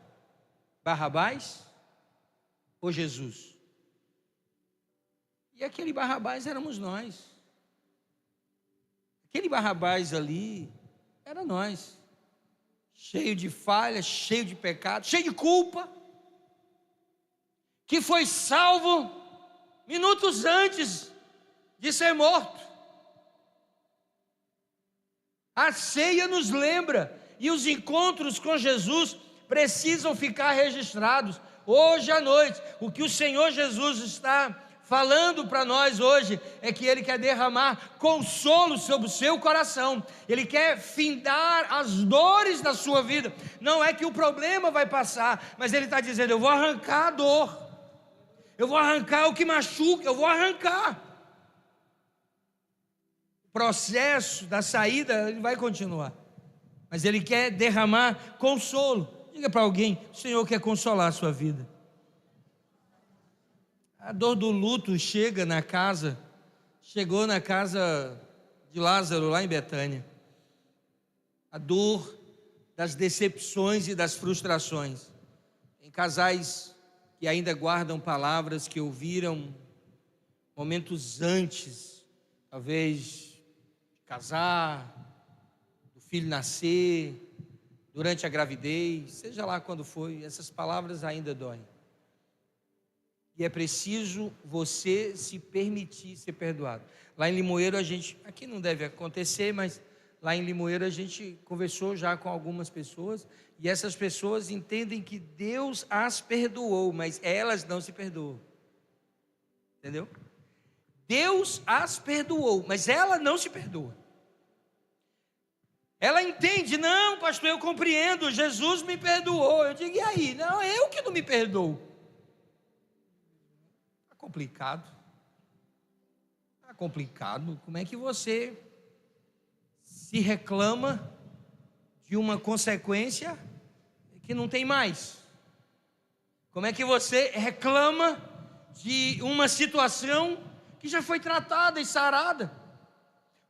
Barrabás ou Jesus? E aquele Barrabás éramos nós. Aquele Barrabás ali era nós, cheio de falhas, cheio de pecado, cheio de culpa, que foi salvo minutos antes de ser morto. A ceia nos lembra, e os encontros com Jesus precisam ficar registrados. Hoje à noite, o que o Senhor Jesus está falando para nós hoje é que Ele quer derramar consolo sobre o seu coração. Ele quer findar as dores da sua vida. Não é que o problema vai passar, mas Ele está dizendo: eu vou arrancar a dor, eu vou arrancar o que machuca, eu vou arrancar. O processo da saída ele vai continuar, mas Ele quer derramar consolo. Diga para alguém: o Senhor quer consolar a sua vida. A dor do luto chegou na casa de Lázaro lá em Betânia. A dor das decepções e das frustrações. Em casais que ainda guardam palavras que ouviram momentos antes, talvez de casar, do filho nascer, durante a gravidez, seja lá quando foi, essas palavras ainda doem. E é preciso você se permitir ser perdoado. Lá em Limoeiro aqui não deve acontecer, mas lá em Limoeiro a gente conversou já com algumas pessoas, e essas pessoas entendem que Deus as perdoou, mas elas não se perdoam. Entendeu? Deus as perdoou, mas ela não se perdoa. Ela entende, não, pastor, eu compreendo, Jesus me perdoou. Eu digo, e aí? Não, eu que não me perdoo. Está complicado. Está complicado. Como é que você se reclama de uma consequência que não tem mais? Como é que você reclama de uma situação que já foi tratada e sarada?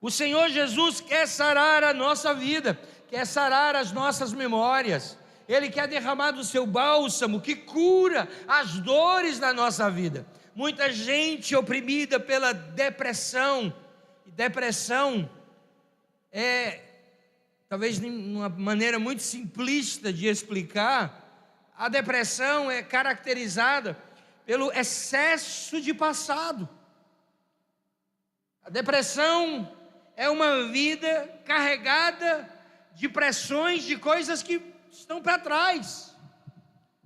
O Senhor Jesus quer sarar a nossa vida, quer sarar as nossas memórias. Ele quer derramar do seu bálsamo que cura as dores da nossa vida. Muita gente oprimida pela depressão. E depressão é, talvez de uma maneira muito simplista de explicar, a depressão é caracterizada pelo excesso de passado. A depressão é uma vida carregada de pressões, de coisas que estão para trás.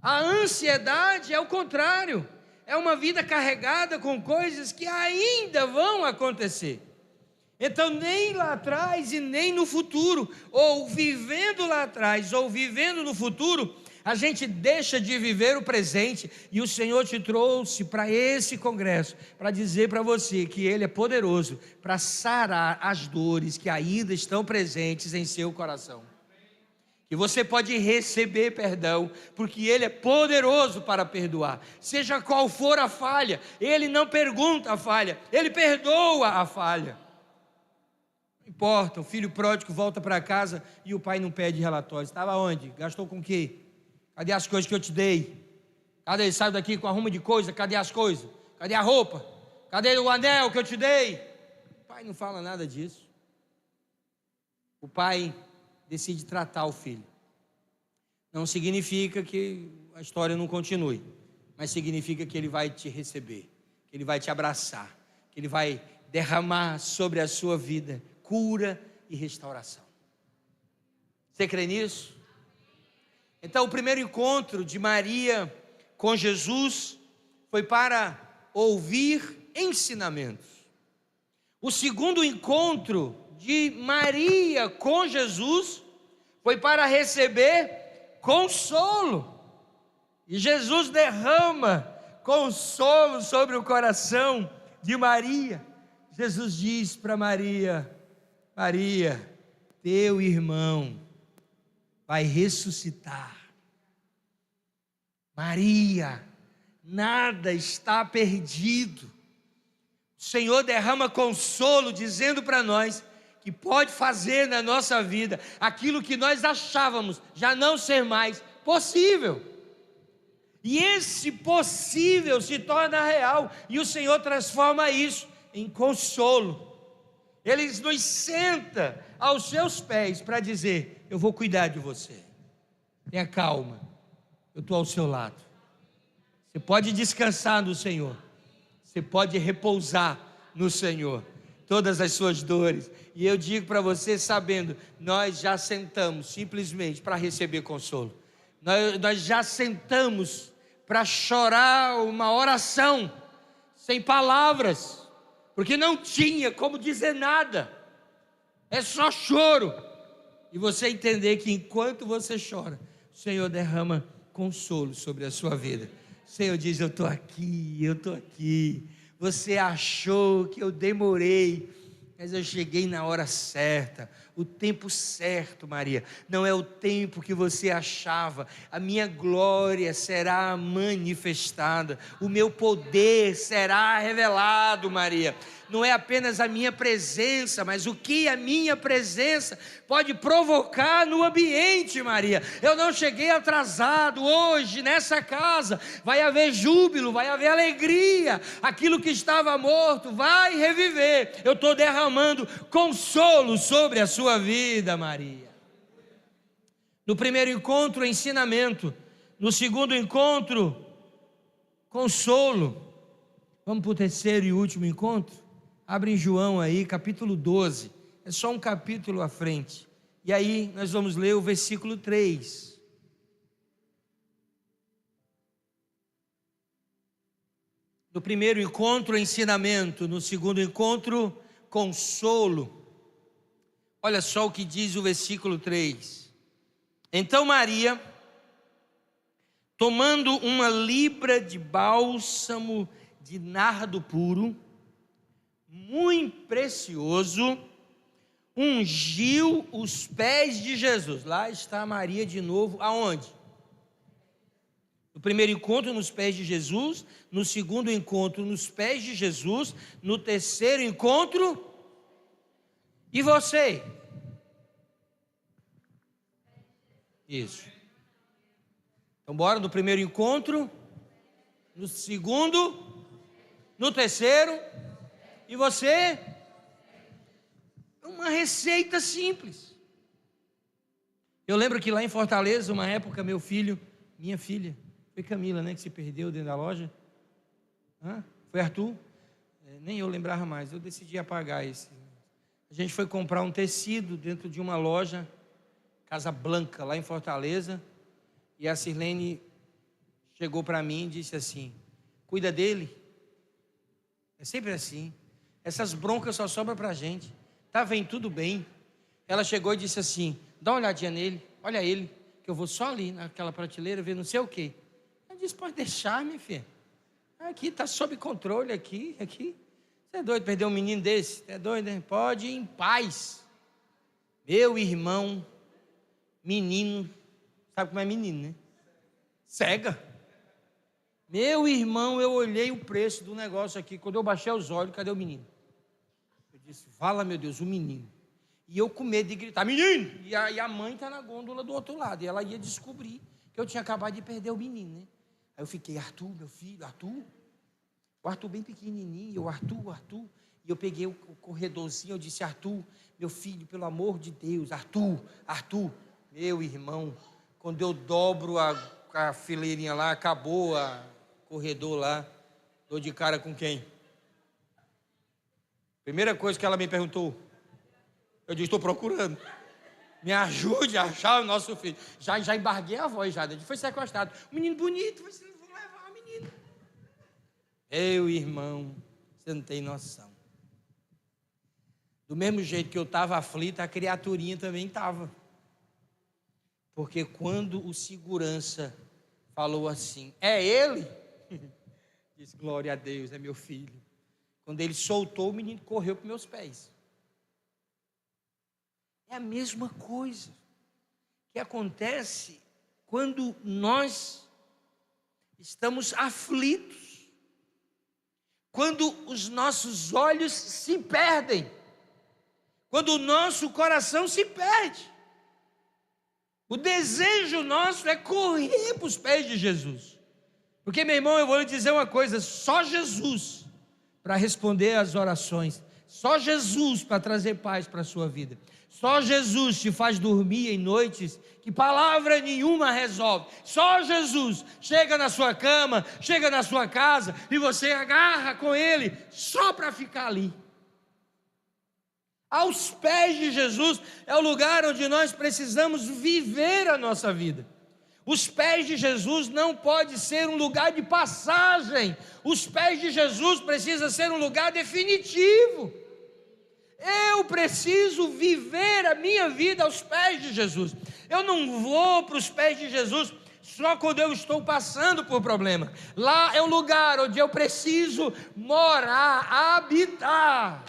A ansiedade é o contrário, é uma vida carregada com coisas que ainda vão acontecer. Então, nem lá atrás e nem no futuro, ou vivendo lá atrás ou vivendo no futuro, a gente deixa de viver o presente. E o Senhor te trouxe para esse congresso para dizer para você que Ele é poderoso para sarar as dores que ainda estão presentes em seu coração. E você pode receber perdão, porque Ele é poderoso para perdoar. Seja qual for a falha, Ele não pergunta a falha, Ele perdoa a falha. Não importa, o filho pródigo volta para casa e o pai não pede relatório. Estava onde? Gastou com o quê? Cadê as coisas que eu te dei? Cadê? Ele saiu daqui com arrumo de coisa, cadê as coisas? Cadê a roupa? Cadê o anel que eu te dei? O pai não fala nada disso. O pai decide tratar o filho. Não significa que a história não continue, mas significa que ele vai te receber, que ele vai te abraçar, que ele vai derramar sobre a sua vida cura e restauração. Você crê nisso? Então, o primeiro encontro de Maria com Jesus foi para ouvir ensinamentos. O segundo encontro de Maria com Jesus foi para receber consolo. E Jesus derrama consolo sobre o coração de Maria. Jesus diz para Maria: Maria, teu irmão vai ressuscitar. Maria, nada está perdido. O Senhor derrama consolo, dizendo para nós que pode fazer na nossa vida aquilo que nós achávamos já não ser mais possível. E esse possível se torna real, e o Senhor transforma isso em consolo. Ele nos senta aos seus pés para dizer: eu vou cuidar de você, tenha calma, eu estou ao seu lado. Você pode descansar no Senhor, você pode repousar no Senhor, todas as suas dores. E eu digo para você, sabendo, nós já sentamos simplesmente para receber consolo. Nós já sentamos para chorar uma oração sem palavras, porque não tinha como dizer nada, é só choro. E você entender que enquanto você chora, o Senhor derrama consolo sobre a sua vida. O Senhor diz: eu estou aqui, eu estou aqui. Você achou que eu demorei, mas eu cheguei na hora certa, o tempo certo, Maria. Não é o tempo que você achava. A minha glória será manifestada, o meu poder será revelado, Maria. Não é apenas a minha presença, mas o que a minha presença pode provocar no ambiente, Maria. Eu não cheguei atrasado. Hoje nessa casa vai haver júbilo, vai haver alegria. Aquilo que estava morto vai reviver. Eu estou derramando consolo sobre a sua vida, Maria. No primeiro encontro, ensinamento. No segundo encontro, consolo. Vamos para o terceiro e último encontro? Abre em João aí, capítulo 12, é só um capítulo à frente. E aí nós vamos ler o versículo 3. No primeiro encontro, ensinamento. No segundo encontro, consolo. Olha só o que diz o versículo 3. Então Maria, tomando uma libra de bálsamo de nardo puro, muito precioso, ungiu os pés de Jesus. Lá está Maria de novo, aonde? No primeiro encontro, nos pés de Jesus. No segundo encontro, nos pés de Jesus. No terceiro encontro, e você? Isso. Então bora no primeiro encontro, no segundo, no terceiro, e você? Uma receita simples. Eu lembro que lá em Fortaleza, uma época, minha filha, foi Camila, né, que se perdeu dentro da loja. Foi Arthur? Nem eu lembrava mais, eu decidi apagar esse. A gente foi comprar um tecido dentro de uma loja, Casa Blanca, lá em Fortaleza, e a Sirlene chegou para mim e disse assim: cuida dele. É sempre assim, essas broncas só sobram para a gente. Tá, vem tudo bem. Ela chegou e disse assim: dá uma olhadinha nele, olha ele, que eu vou só ali naquela prateleira ver não sei o quê. Eu disse: pode deixar, minha filha, aqui está sob controle, aqui. Você é doido perder um menino desse? Você é doido, né? Pode ir em paz. Meu irmão, menino, sabe como é menino, né? Cega. Meu irmão, eu olhei o preço do negócio aqui, quando eu baixei os olhos, cadê o menino? Eu disse: fala, meu Deus, o menino. E eu com medo de gritar: menino! E a mãe está na gôndola do outro lado, e ela ia descobrir que eu tinha acabado de perder o menino, né? Aí eu fiquei: Arthur, meu filho, Arthur. O Arthur bem pequenininho, eu: Arthur. E eu peguei o corredorzinho, eu disse: Arthur, meu filho, pelo amor de Deus, Arthur. Meu irmão, quando eu dobro a fileirinha lá, acabou o corredor lá, dou de cara com quem? Primeira coisa que ela me perguntou, eu disse: estou procurando. Me ajude a achar o nosso filho. Já embarguei a voz, já. A gente foi sequestrado. Um menino bonito, vocês vão levar o menino. Meu irmão, você não tem noção. Do mesmo jeito que eu estava aflito, a criaturinha também estava. Porque quando o segurança falou assim: é ele? Disse: glória a Deus, é meu filho. Quando ele soltou, o menino correu para meus pés. É a mesma coisa que acontece quando nós estamos aflitos, quando os nossos olhos se perdem, quando o nosso coração se perde. O desejo nosso é correr para os pés de Jesus. Porque, meu irmão, eu vou lhe dizer uma coisa: só Jesus para responder às orações, só Jesus para trazer paz para a sua vida, só Jesus te faz dormir em noites que palavra nenhuma resolve. Só Jesus chega na sua cama, chega na sua casa e você agarra com Ele só para ficar ali. Aos pés de Jesus é o lugar onde nós precisamos viver a nossa vida. Os pés de Jesus não pode ser um lugar de passagem. Os pés de Jesus precisam ser um lugar definitivo. Eu preciso viver a minha vida aos pés de Jesus. Eu não vou para os pés de Jesus só quando eu estou passando por problema. Lá é um lugar onde eu preciso morar, habitar.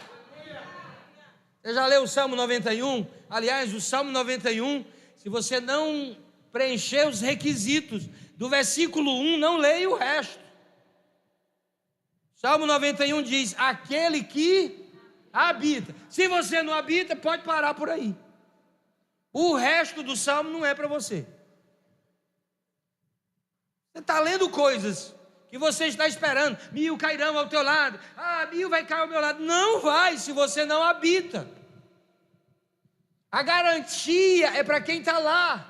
Você já leu o Salmo 91? Aliás, o Salmo 91, se você não preencher os requisitos do versículo 1, não leia o resto. Salmo 91 diz: aquele que habita. Se você não habita, pode parar por aí. O resto do Salmo não é para você. Você está lendo coisas que você está esperando: 1000 cairão ao teu lado, 1000 vai cair ao meu lado. Não vai, se você não habita. A garantia é para quem está lá,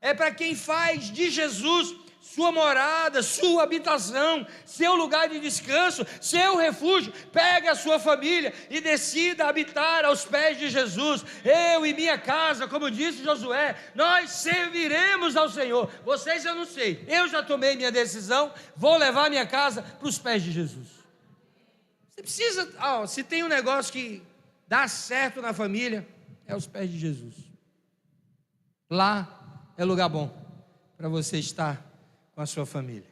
é para quem faz de Jesus sua morada, sua habitação, seu lugar de descanso, seu refúgio. Pega a sua família e decida habitar aos pés de Jesus. Eu e minha casa, como disse Josué, nós serviremos ao Senhor. Vocês eu não sei, eu já tomei minha decisão, vou levar minha casa para os pés de Jesus. Você precisa, se tem um negócio que dá certo na família, é aos pés de Jesus. Lá é lugar bom para você estar com a sua família.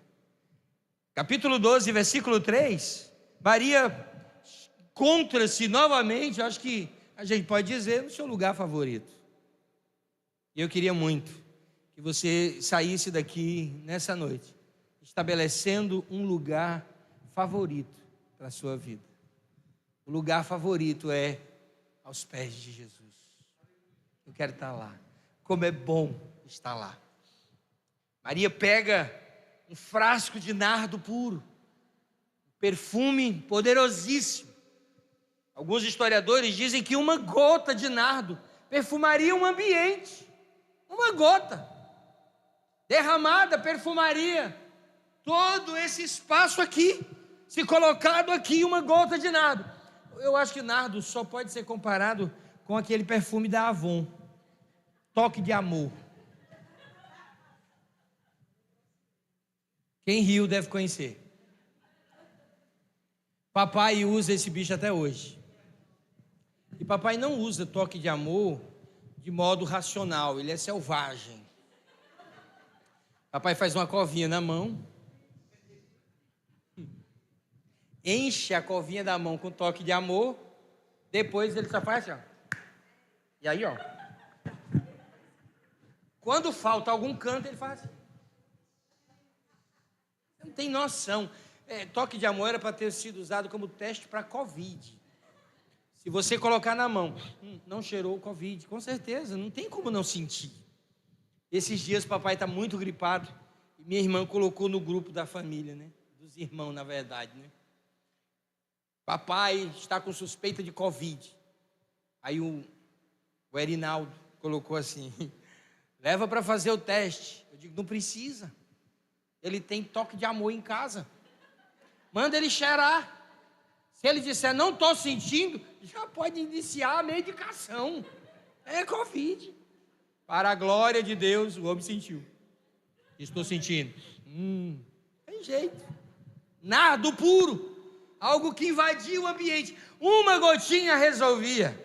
Capítulo 12, versículo 3, Maria encontra-se novamente, acho que a gente pode dizer, no seu lugar favorito. E eu queria muito que você saísse daqui nessa noite, estabelecendo um lugar favorito para a sua vida. O lugar favorito é aos pés de Jesus. Eu quero estar lá. Como é bom estar lá. Maria pega um frasco de nardo puro, um perfume poderosíssimo. Alguns historiadores dizem que uma gota de nardo perfumaria um ambiente. Uma gota derramada perfumaria todo esse espaço aqui. Se colocado aqui uma gota de nardo, eu acho que nardo só pode ser comparado com aquele perfume da Avon, toque de amor. Quem riu deve conhecer. Papai usa esse bicho até hoje. E papai não usa toque de amor de modo racional, ele é selvagem. Papai faz uma covinha na mão, enche a covinha da mão com toque de amor, depois ele só faz assim, ó. E aí, ó. Quando falta algum canto, ele faz assim. Você não tem noção. Toque de amor era para ter sido usado como teste para Covid. Se você colocar na mão, não cheirou o Covid, com certeza, não tem como não sentir. Esses dias papai está muito gripado, e minha irmã colocou no grupo da família, né? Dos irmãos, na verdade, né? Papai está com suspeita de Covid. Aí o Erinaldo colocou assim, leva para fazer o teste. Eu digo, não precisa. Ele tem toque de amor em casa. Manda ele cheirar. Se ele disser, não estou sentindo, já pode iniciar a medicação. É Covid. Para a glória de Deus, o homem sentiu. Estou sentindo. Tem jeito. Nardo puro. Algo que invadia o ambiente. Uma gotinha resolvia.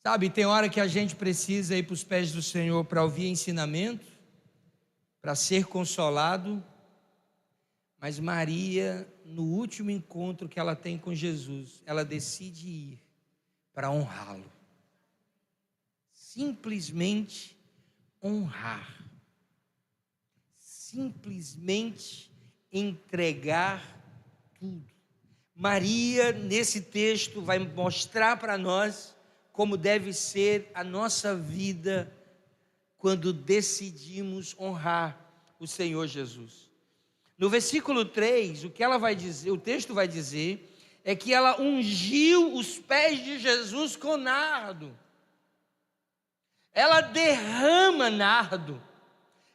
Sabe, tem hora que a gente precisa ir para os pés do Senhor para ouvir ensinamento, para ser consolado. Mas Maria, no último encontro que ela tem com Jesus, ela decide ir para honrá-lo. Simplesmente honrar. Simplesmente entregar tudo. Maria, nesse texto, vai mostrar para nós como deve ser a nossa vida quando decidimos honrar o Senhor Jesus. No versículo 3, o que ela vai dizer, o texto vai dizer, é que ela ungiu os pés de Jesus com nardo. Ela derrama nardo.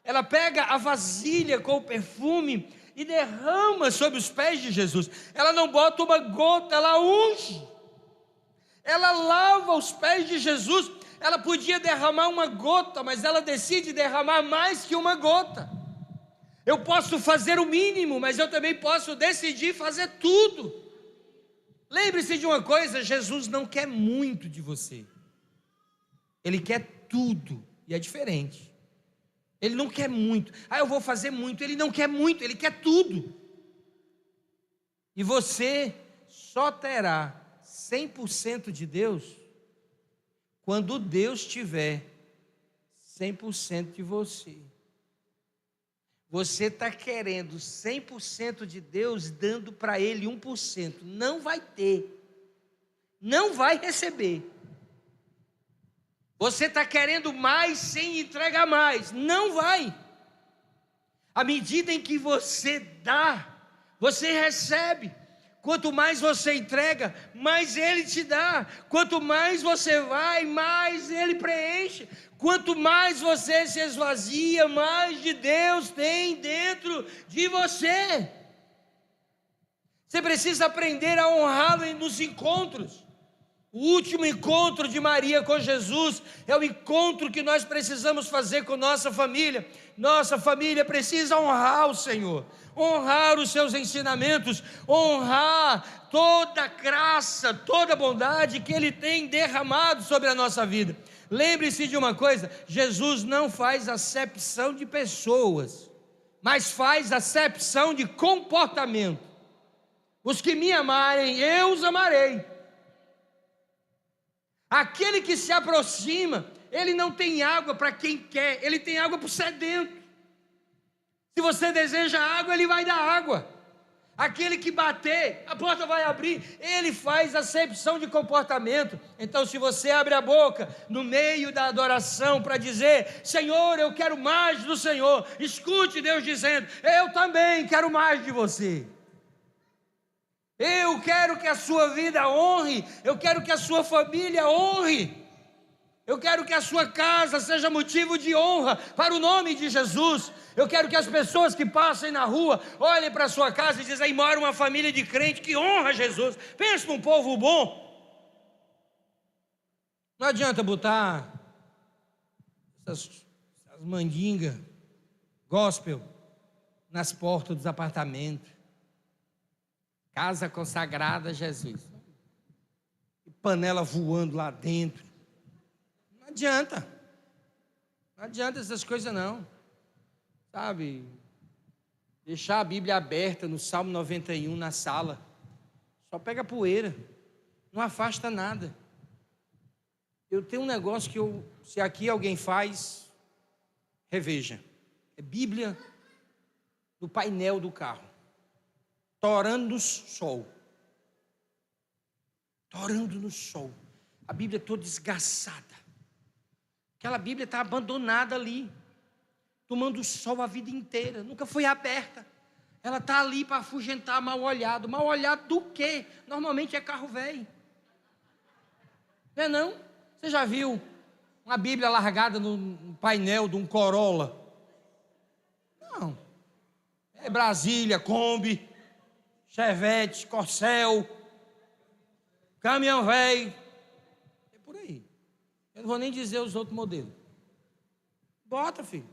Ela pega a vasilha com o perfume e derrama sobre os pés de Jesus. Ela não bota uma gota, ela unge. Ela lava os pés de Jesus. Ela podia derramar uma gota, mas ela decide derramar mais que uma gota. Eu posso fazer o mínimo, mas eu também posso decidir fazer tudo. Lembre-se de uma coisa, Jesus não quer muito de você. Ele quer tudo, e é diferente. Ele não quer muito. Eu vou fazer muito. Ele não quer muito, ele quer tudo. E você só terá 100% de Deus quando Deus tiver 100% de você. Você está querendo 100% de Deus, dando para Ele 1%. Não vai ter. Não vai receber. Você está querendo mais sem entregar mais. Não vai. À medida em que você dá, você recebe. Quanto mais você entrega, mais Ele te dá. Quanto mais você vai, mais Ele preenche. Quanto mais você se esvazia, mais de Deus tem dentro de você. Você precisa aprender a honrá-lo nos encontros. O último encontro de Maria com Jesus é o encontro que nós precisamos fazer com nossa família. Nossa família precisa honrar o Senhor, honrar os seus ensinamentos, honrar toda a graça, toda a bondade que Ele tem derramado sobre a nossa vida. Lembre-se de uma coisa: Jesus não faz acepção de pessoas, mas faz acepção de comportamento. Os que me amarem, eu os amarei. Aquele que se aproxima, ele não tem água para quem quer, ele tem água para o sedento. Se você deseja água, ele vai dar água. Aquele que bater, a porta vai abrir. Ele faz acepção de comportamento. Então, se você abre a boca no meio da adoração para dizer: Senhor, eu quero mais do Senhor, escute Deus dizendo: eu também quero mais de você. Eu quero que a sua vida honre, eu quero que a sua família honre, eu quero que a sua casa seja motivo de honra para o nome de Jesus. Eu quero que as pessoas que passem na rua olhem para a sua casa e dizem: aí mora uma família de crente que honra Jesus. Pensa num povo bom. Não adianta botar essas mandingas gospel nas portas dos apartamentos. Casa consagrada a Jesus. E panela voando lá dentro. Não adianta. Não adianta essas coisas não. Sabe? Deixar a Bíblia aberta no Salmo 91 na sala. Só pega poeira. Não afasta nada. Eu tenho um negócio que se aqui alguém faz, reveja. É Bíblia no painel do carro. Torando no sol. Torando no sol. A Bíblia toda desgastada. Aquela Bíblia está abandonada ali, tomando sol a vida inteira, nunca foi aberta. Ela está ali para afugentar mal olhado. Mal olhado do quê? Normalmente é carro velho. Não é não? Você já viu uma Bíblia largada no painel de um Corolla? Não. É Brasília, Kombi, Chevette, Corcel, caminhão velho, é por aí. Eu não vou nem dizer os outros modelos. Bota, filho.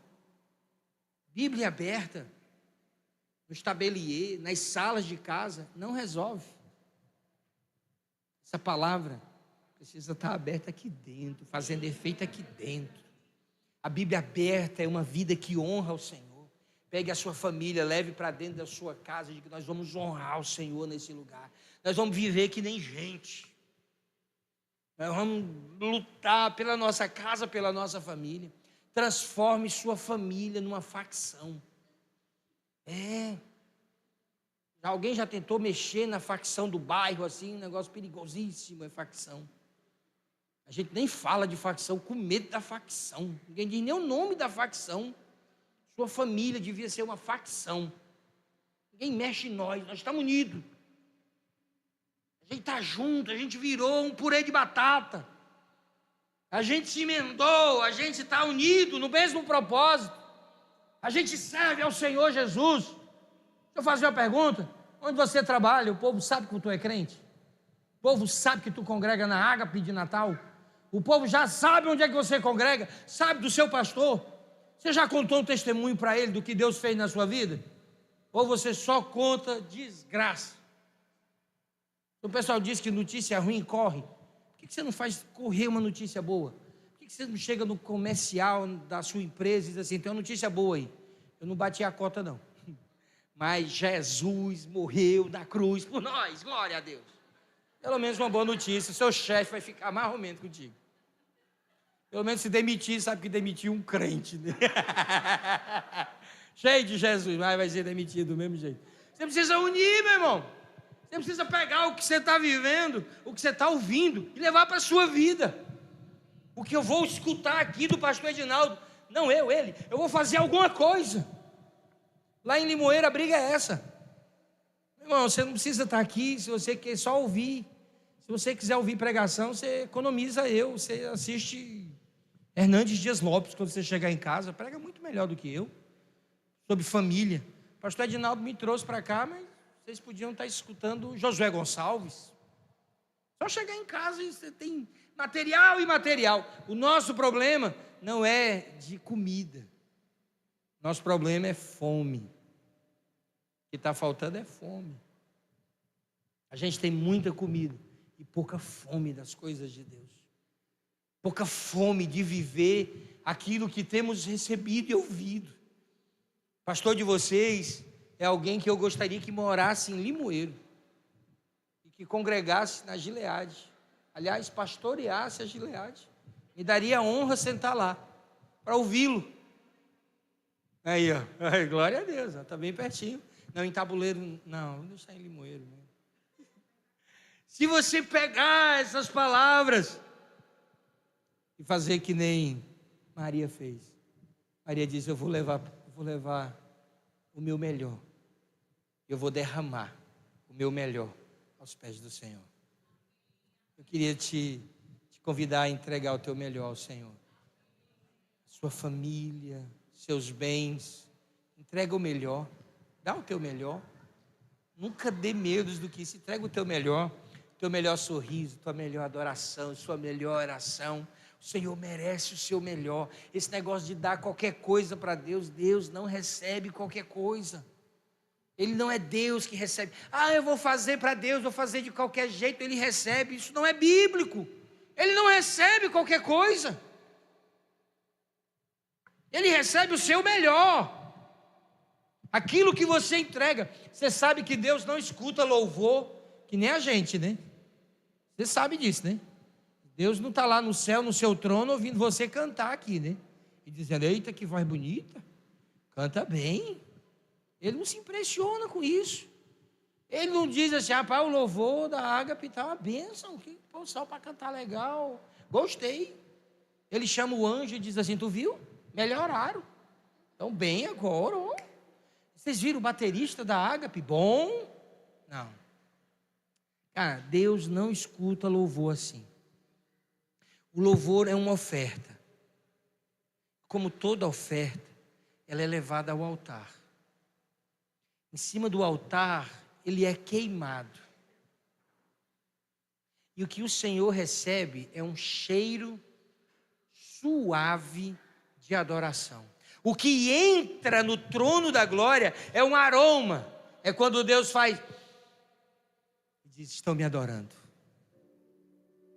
Bíblia aberta, no estabelier, nas salas de casa, não resolve. Essa palavra precisa estar aberta aqui dentro, fazendo efeito aqui dentro. A Bíblia aberta é uma vida que honra o Senhor. Pegue a sua família, leve para dentro da sua casa, de que nós vamos honrar o Senhor nesse lugar. Nós vamos viver que nem gente. Nós vamos lutar pela nossa casa, pela nossa família. Transforme sua família numa facção. Alguém já tentou mexer na facção do bairro, assim, um negócio perigosíssimo, é facção. A gente nem fala de facção, com medo da facção. Ninguém diz nem o nome da facção. Sua família devia ser uma facção. Ninguém mexe em nós estamos unidos. A gente está junto, a gente virou um purê de batata. A gente se emendou, a gente está unido no mesmo propósito. A gente serve ao Senhor Jesus. Deixa eu fazer uma pergunta. Onde você trabalha, o povo sabe que tu é crente? O povo sabe que tu congrega na Ágape de Natal? O povo já sabe onde é que você congrega? Sabe do seu pastor? Você já contou um testemunho para ele do que Deus fez na sua vida? Ou você só conta desgraça? O pessoal diz que notícia ruim corre. Por que você não faz correr uma notícia boa? Por que você não chega no comercial da sua empresa e diz assim: tem uma notícia boa aí? Eu não bati a cota não, mas Jesus morreu na cruz por nós, glória a Deus. Pelo menos uma boa notícia, seu chefe vai ficar mais ou menos contigo. Pelo menos se demitir, sabe que demitiu um crente, né? Cheio de Jesus, mas vai ser demitido do mesmo jeito. Você precisa unir, meu irmão. Você precisa pegar o que você está vivendo, o que você está ouvindo, e levar para a sua vida. O que eu vou escutar aqui do pastor Edinaldo, não ele, eu vou fazer alguma coisa. Lá em Limoeiro a briga é essa. Meu irmão, você não precisa estar aqui se você quer só ouvir. Se você quiser ouvir pregação, você economiza você assiste Hernandes Dias Lopes quando você chegar em casa, prega muito melhor do que eu, sobre família. O pastor Edinaldo me trouxe para cá, mas vocês podiam estar escutando Josué Gonçalves. Só chegar em casa e você tem material e imaterial. O nosso problema não é de comida. Nosso problema é fome. O que está faltando é fome. A gente tem muita comida e pouca fome das coisas de Deus. Pouca fome de viver aquilo que temos recebido e ouvido. O pastor de vocês é alguém que eu gostaria que morasse em Limoeiro e que congregasse na Gileade. Aliás, pastoreasse a Gileade. Me daria a honra sentar lá para ouvi-lo. Aí, ó, ai, glória a Deus, está bem pertinho. Não, em Tabuleiro, não, vou deixar em Limoeiro mesmo. Se você pegar essas palavras e fazer que nem Maria fez. Maria diz: eu vou levar o meu melhor. Eu vou derramar o meu melhor aos pés do Senhor. Eu queria te convidar a entregar o teu melhor ao Senhor. Sua família, seus bens, entrega o melhor, dá o teu melhor. Nunca dê menos do que isso. Entrega o teu melhor sorriso, tua melhor adoração, sua melhor oração. O Senhor merece o seu melhor. Esse negócio de dar qualquer coisa para Deus, Deus não recebe qualquer coisa. Ele não é Deus que recebe. Eu vou fazer para Deus, vou fazer de qualquer jeito, Ele recebe. Isso não é bíblico. Ele não recebe qualquer coisa. Ele recebe o seu melhor. Aquilo que você entrega. Você sabe que Deus não escuta louvor, que nem a gente, né? Você sabe disso, né? Deus não está lá no céu, no seu trono, ouvindo você cantar aqui, né? E dizendo: eita, que voz bonita, canta bem. Ele não se impressiona com isso. Ele não diz assim: rapaz, o louvor da Ágape está uma bênção, que só para cantar legal, gostei. Ele chama o anjo e diz assim: tu viu? Melhoraram. Então bem agora, ó. Vocês viram o baterista da Ágape? Bom. Não. Cara, Deus não escuta louvor assim. O louvor é uma oferta. Como toda oferta, ela é levada ao altar. Em cima do altar, ele é queimado. E o que o Senhor recebe é um cheiro suave de adoração. O que entra no trono da glória é um aroma. É quando Deus faz e diz: estão me adorando.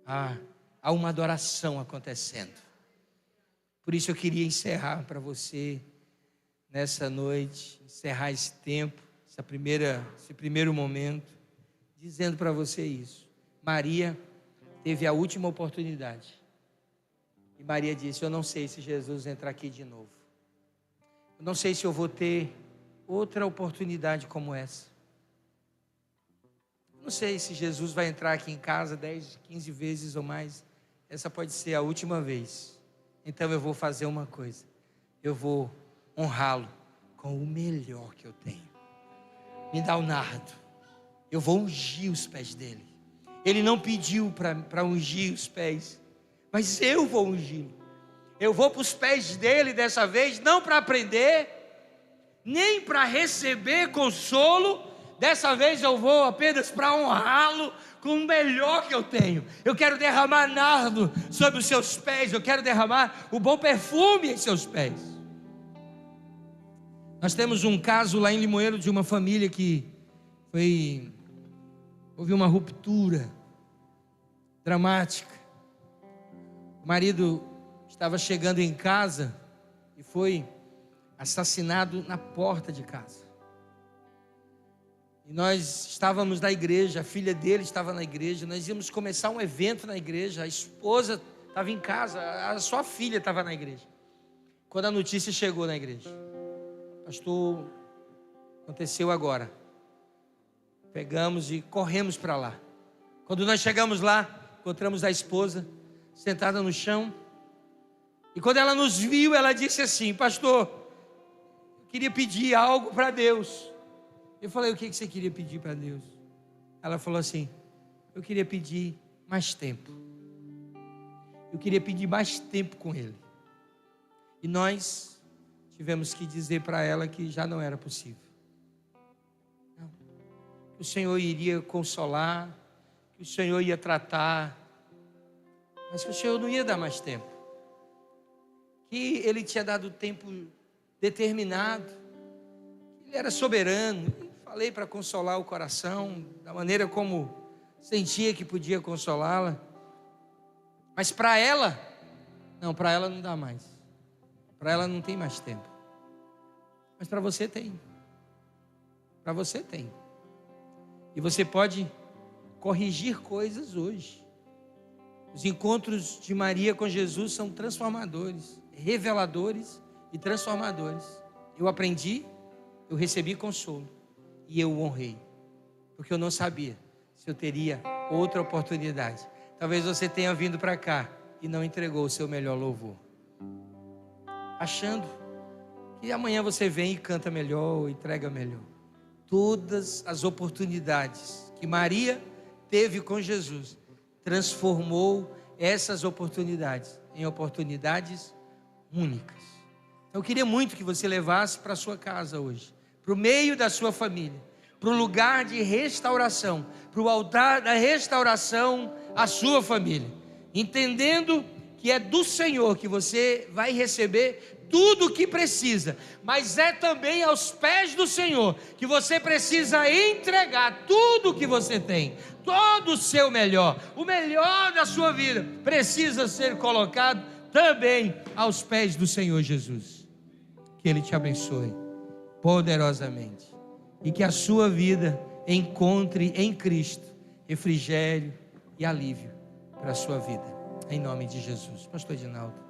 Há uma adoração acontecendo. Por isso eu queria encerrar para você nessa noite, encerrar esse tempo, esse primeiro momento, dizendo para você isso. Maria teve a última oportunidade. E Maria disse: eu não sei se Jesus entrar aqui de novo. Eu não sei se eu vou ter outra oportunidade como essa. Eu não sei se Jesus vai entrar aqui em casa 10, 15 vezes ou mais. Essa pode ser a última vez. Então eu vou fazer uma coisa. Eu vou honrá-lo com o melhor que eu tenho. Me dá o nardo. Eu vou ungir os pés dele. Ele não pediu para ungir os pés, mas eu vou ungir. Eu vou para os pés dele dessa vez, não para aprender, nem para receber consolo. Dessa vez eu vou apenas para honrá-lo com o melhor que eu tenho. Eu quero derramar nardo sobre os seus pés. Eu quero derramar o bom perfume em seus pés. Nós temos um caso lá em Limoeiro de uma família que houve uma ruptura dramática. O marido estava chegando em casa e foi assassinado na porta de casa. E nós estávamos na igreja, a filha dele estava na igreja, nós íamos começar um evento na igreja, a esposa estava em casa, a sua filha estava na igreja. Quando a notícia chegou na igreja: pastor, aconteceu agora. Pegamos e corremos para lá. Quando nós chegamos lá, encontramos a esposa sentada no chão. E quando ela nos viu, ela disse assim: pastor, eu queria pedir algo para Deus. Eu falei: o que você queria pedir para Deus? Ela falou assim: eu queria pedir mais tempo. Eu queria pedir mais tempo com Ele. E nós tivemos que dizer para ela que já não era possível. Não. Que o Senhor iria consolar, que que o Senhor ia tratar, mas que o Senhor não ia dar mais tempo, que Ele tinha dado tempo determinado, que Ele era soberano. E falei para consolar o coração, da maneira como sentia que podia consolá-la, mas para ela não dá mais, para ela não tem mais tempo, mas para você tem, para você tem, e você pode corrigir coisas hoje. Os encontros de Maria com Jesus são transformadores, reveladores e transformadores. Eu aprendi, eu recebi consolo e eu o honrei, porque eu não sabia se eu teria outra oportunidade. Talvez você tenha vindo para cá e não entregou o seu melhor louvor, achando que amanhã você vem e canta melhor, ou entrega melhor. Todas as oportunidades que Maria teve com Jesus, transformou essas oportunidades em oportunidades únicas. Então eu queria muito que você levasse para a sua casa hoje, para o meio da sua família, para o lugar de restauração, para o altar da restauração, a sua família, entendendo que é do Senhor que você vai receber tudo o que precisa, mas é também aos pés do Senhor que você precisa entregar tudo o que você tem, todo o seu melhor, o melhor da sua vida, precisa ser colocado também aos pés do Senhor Jesus. Que Ele te abençoe poderosamente e que a sua vida encontre em Cristo refrigério e alívio para a sua vida, em nome de Jesus. Pastor Edinaldo.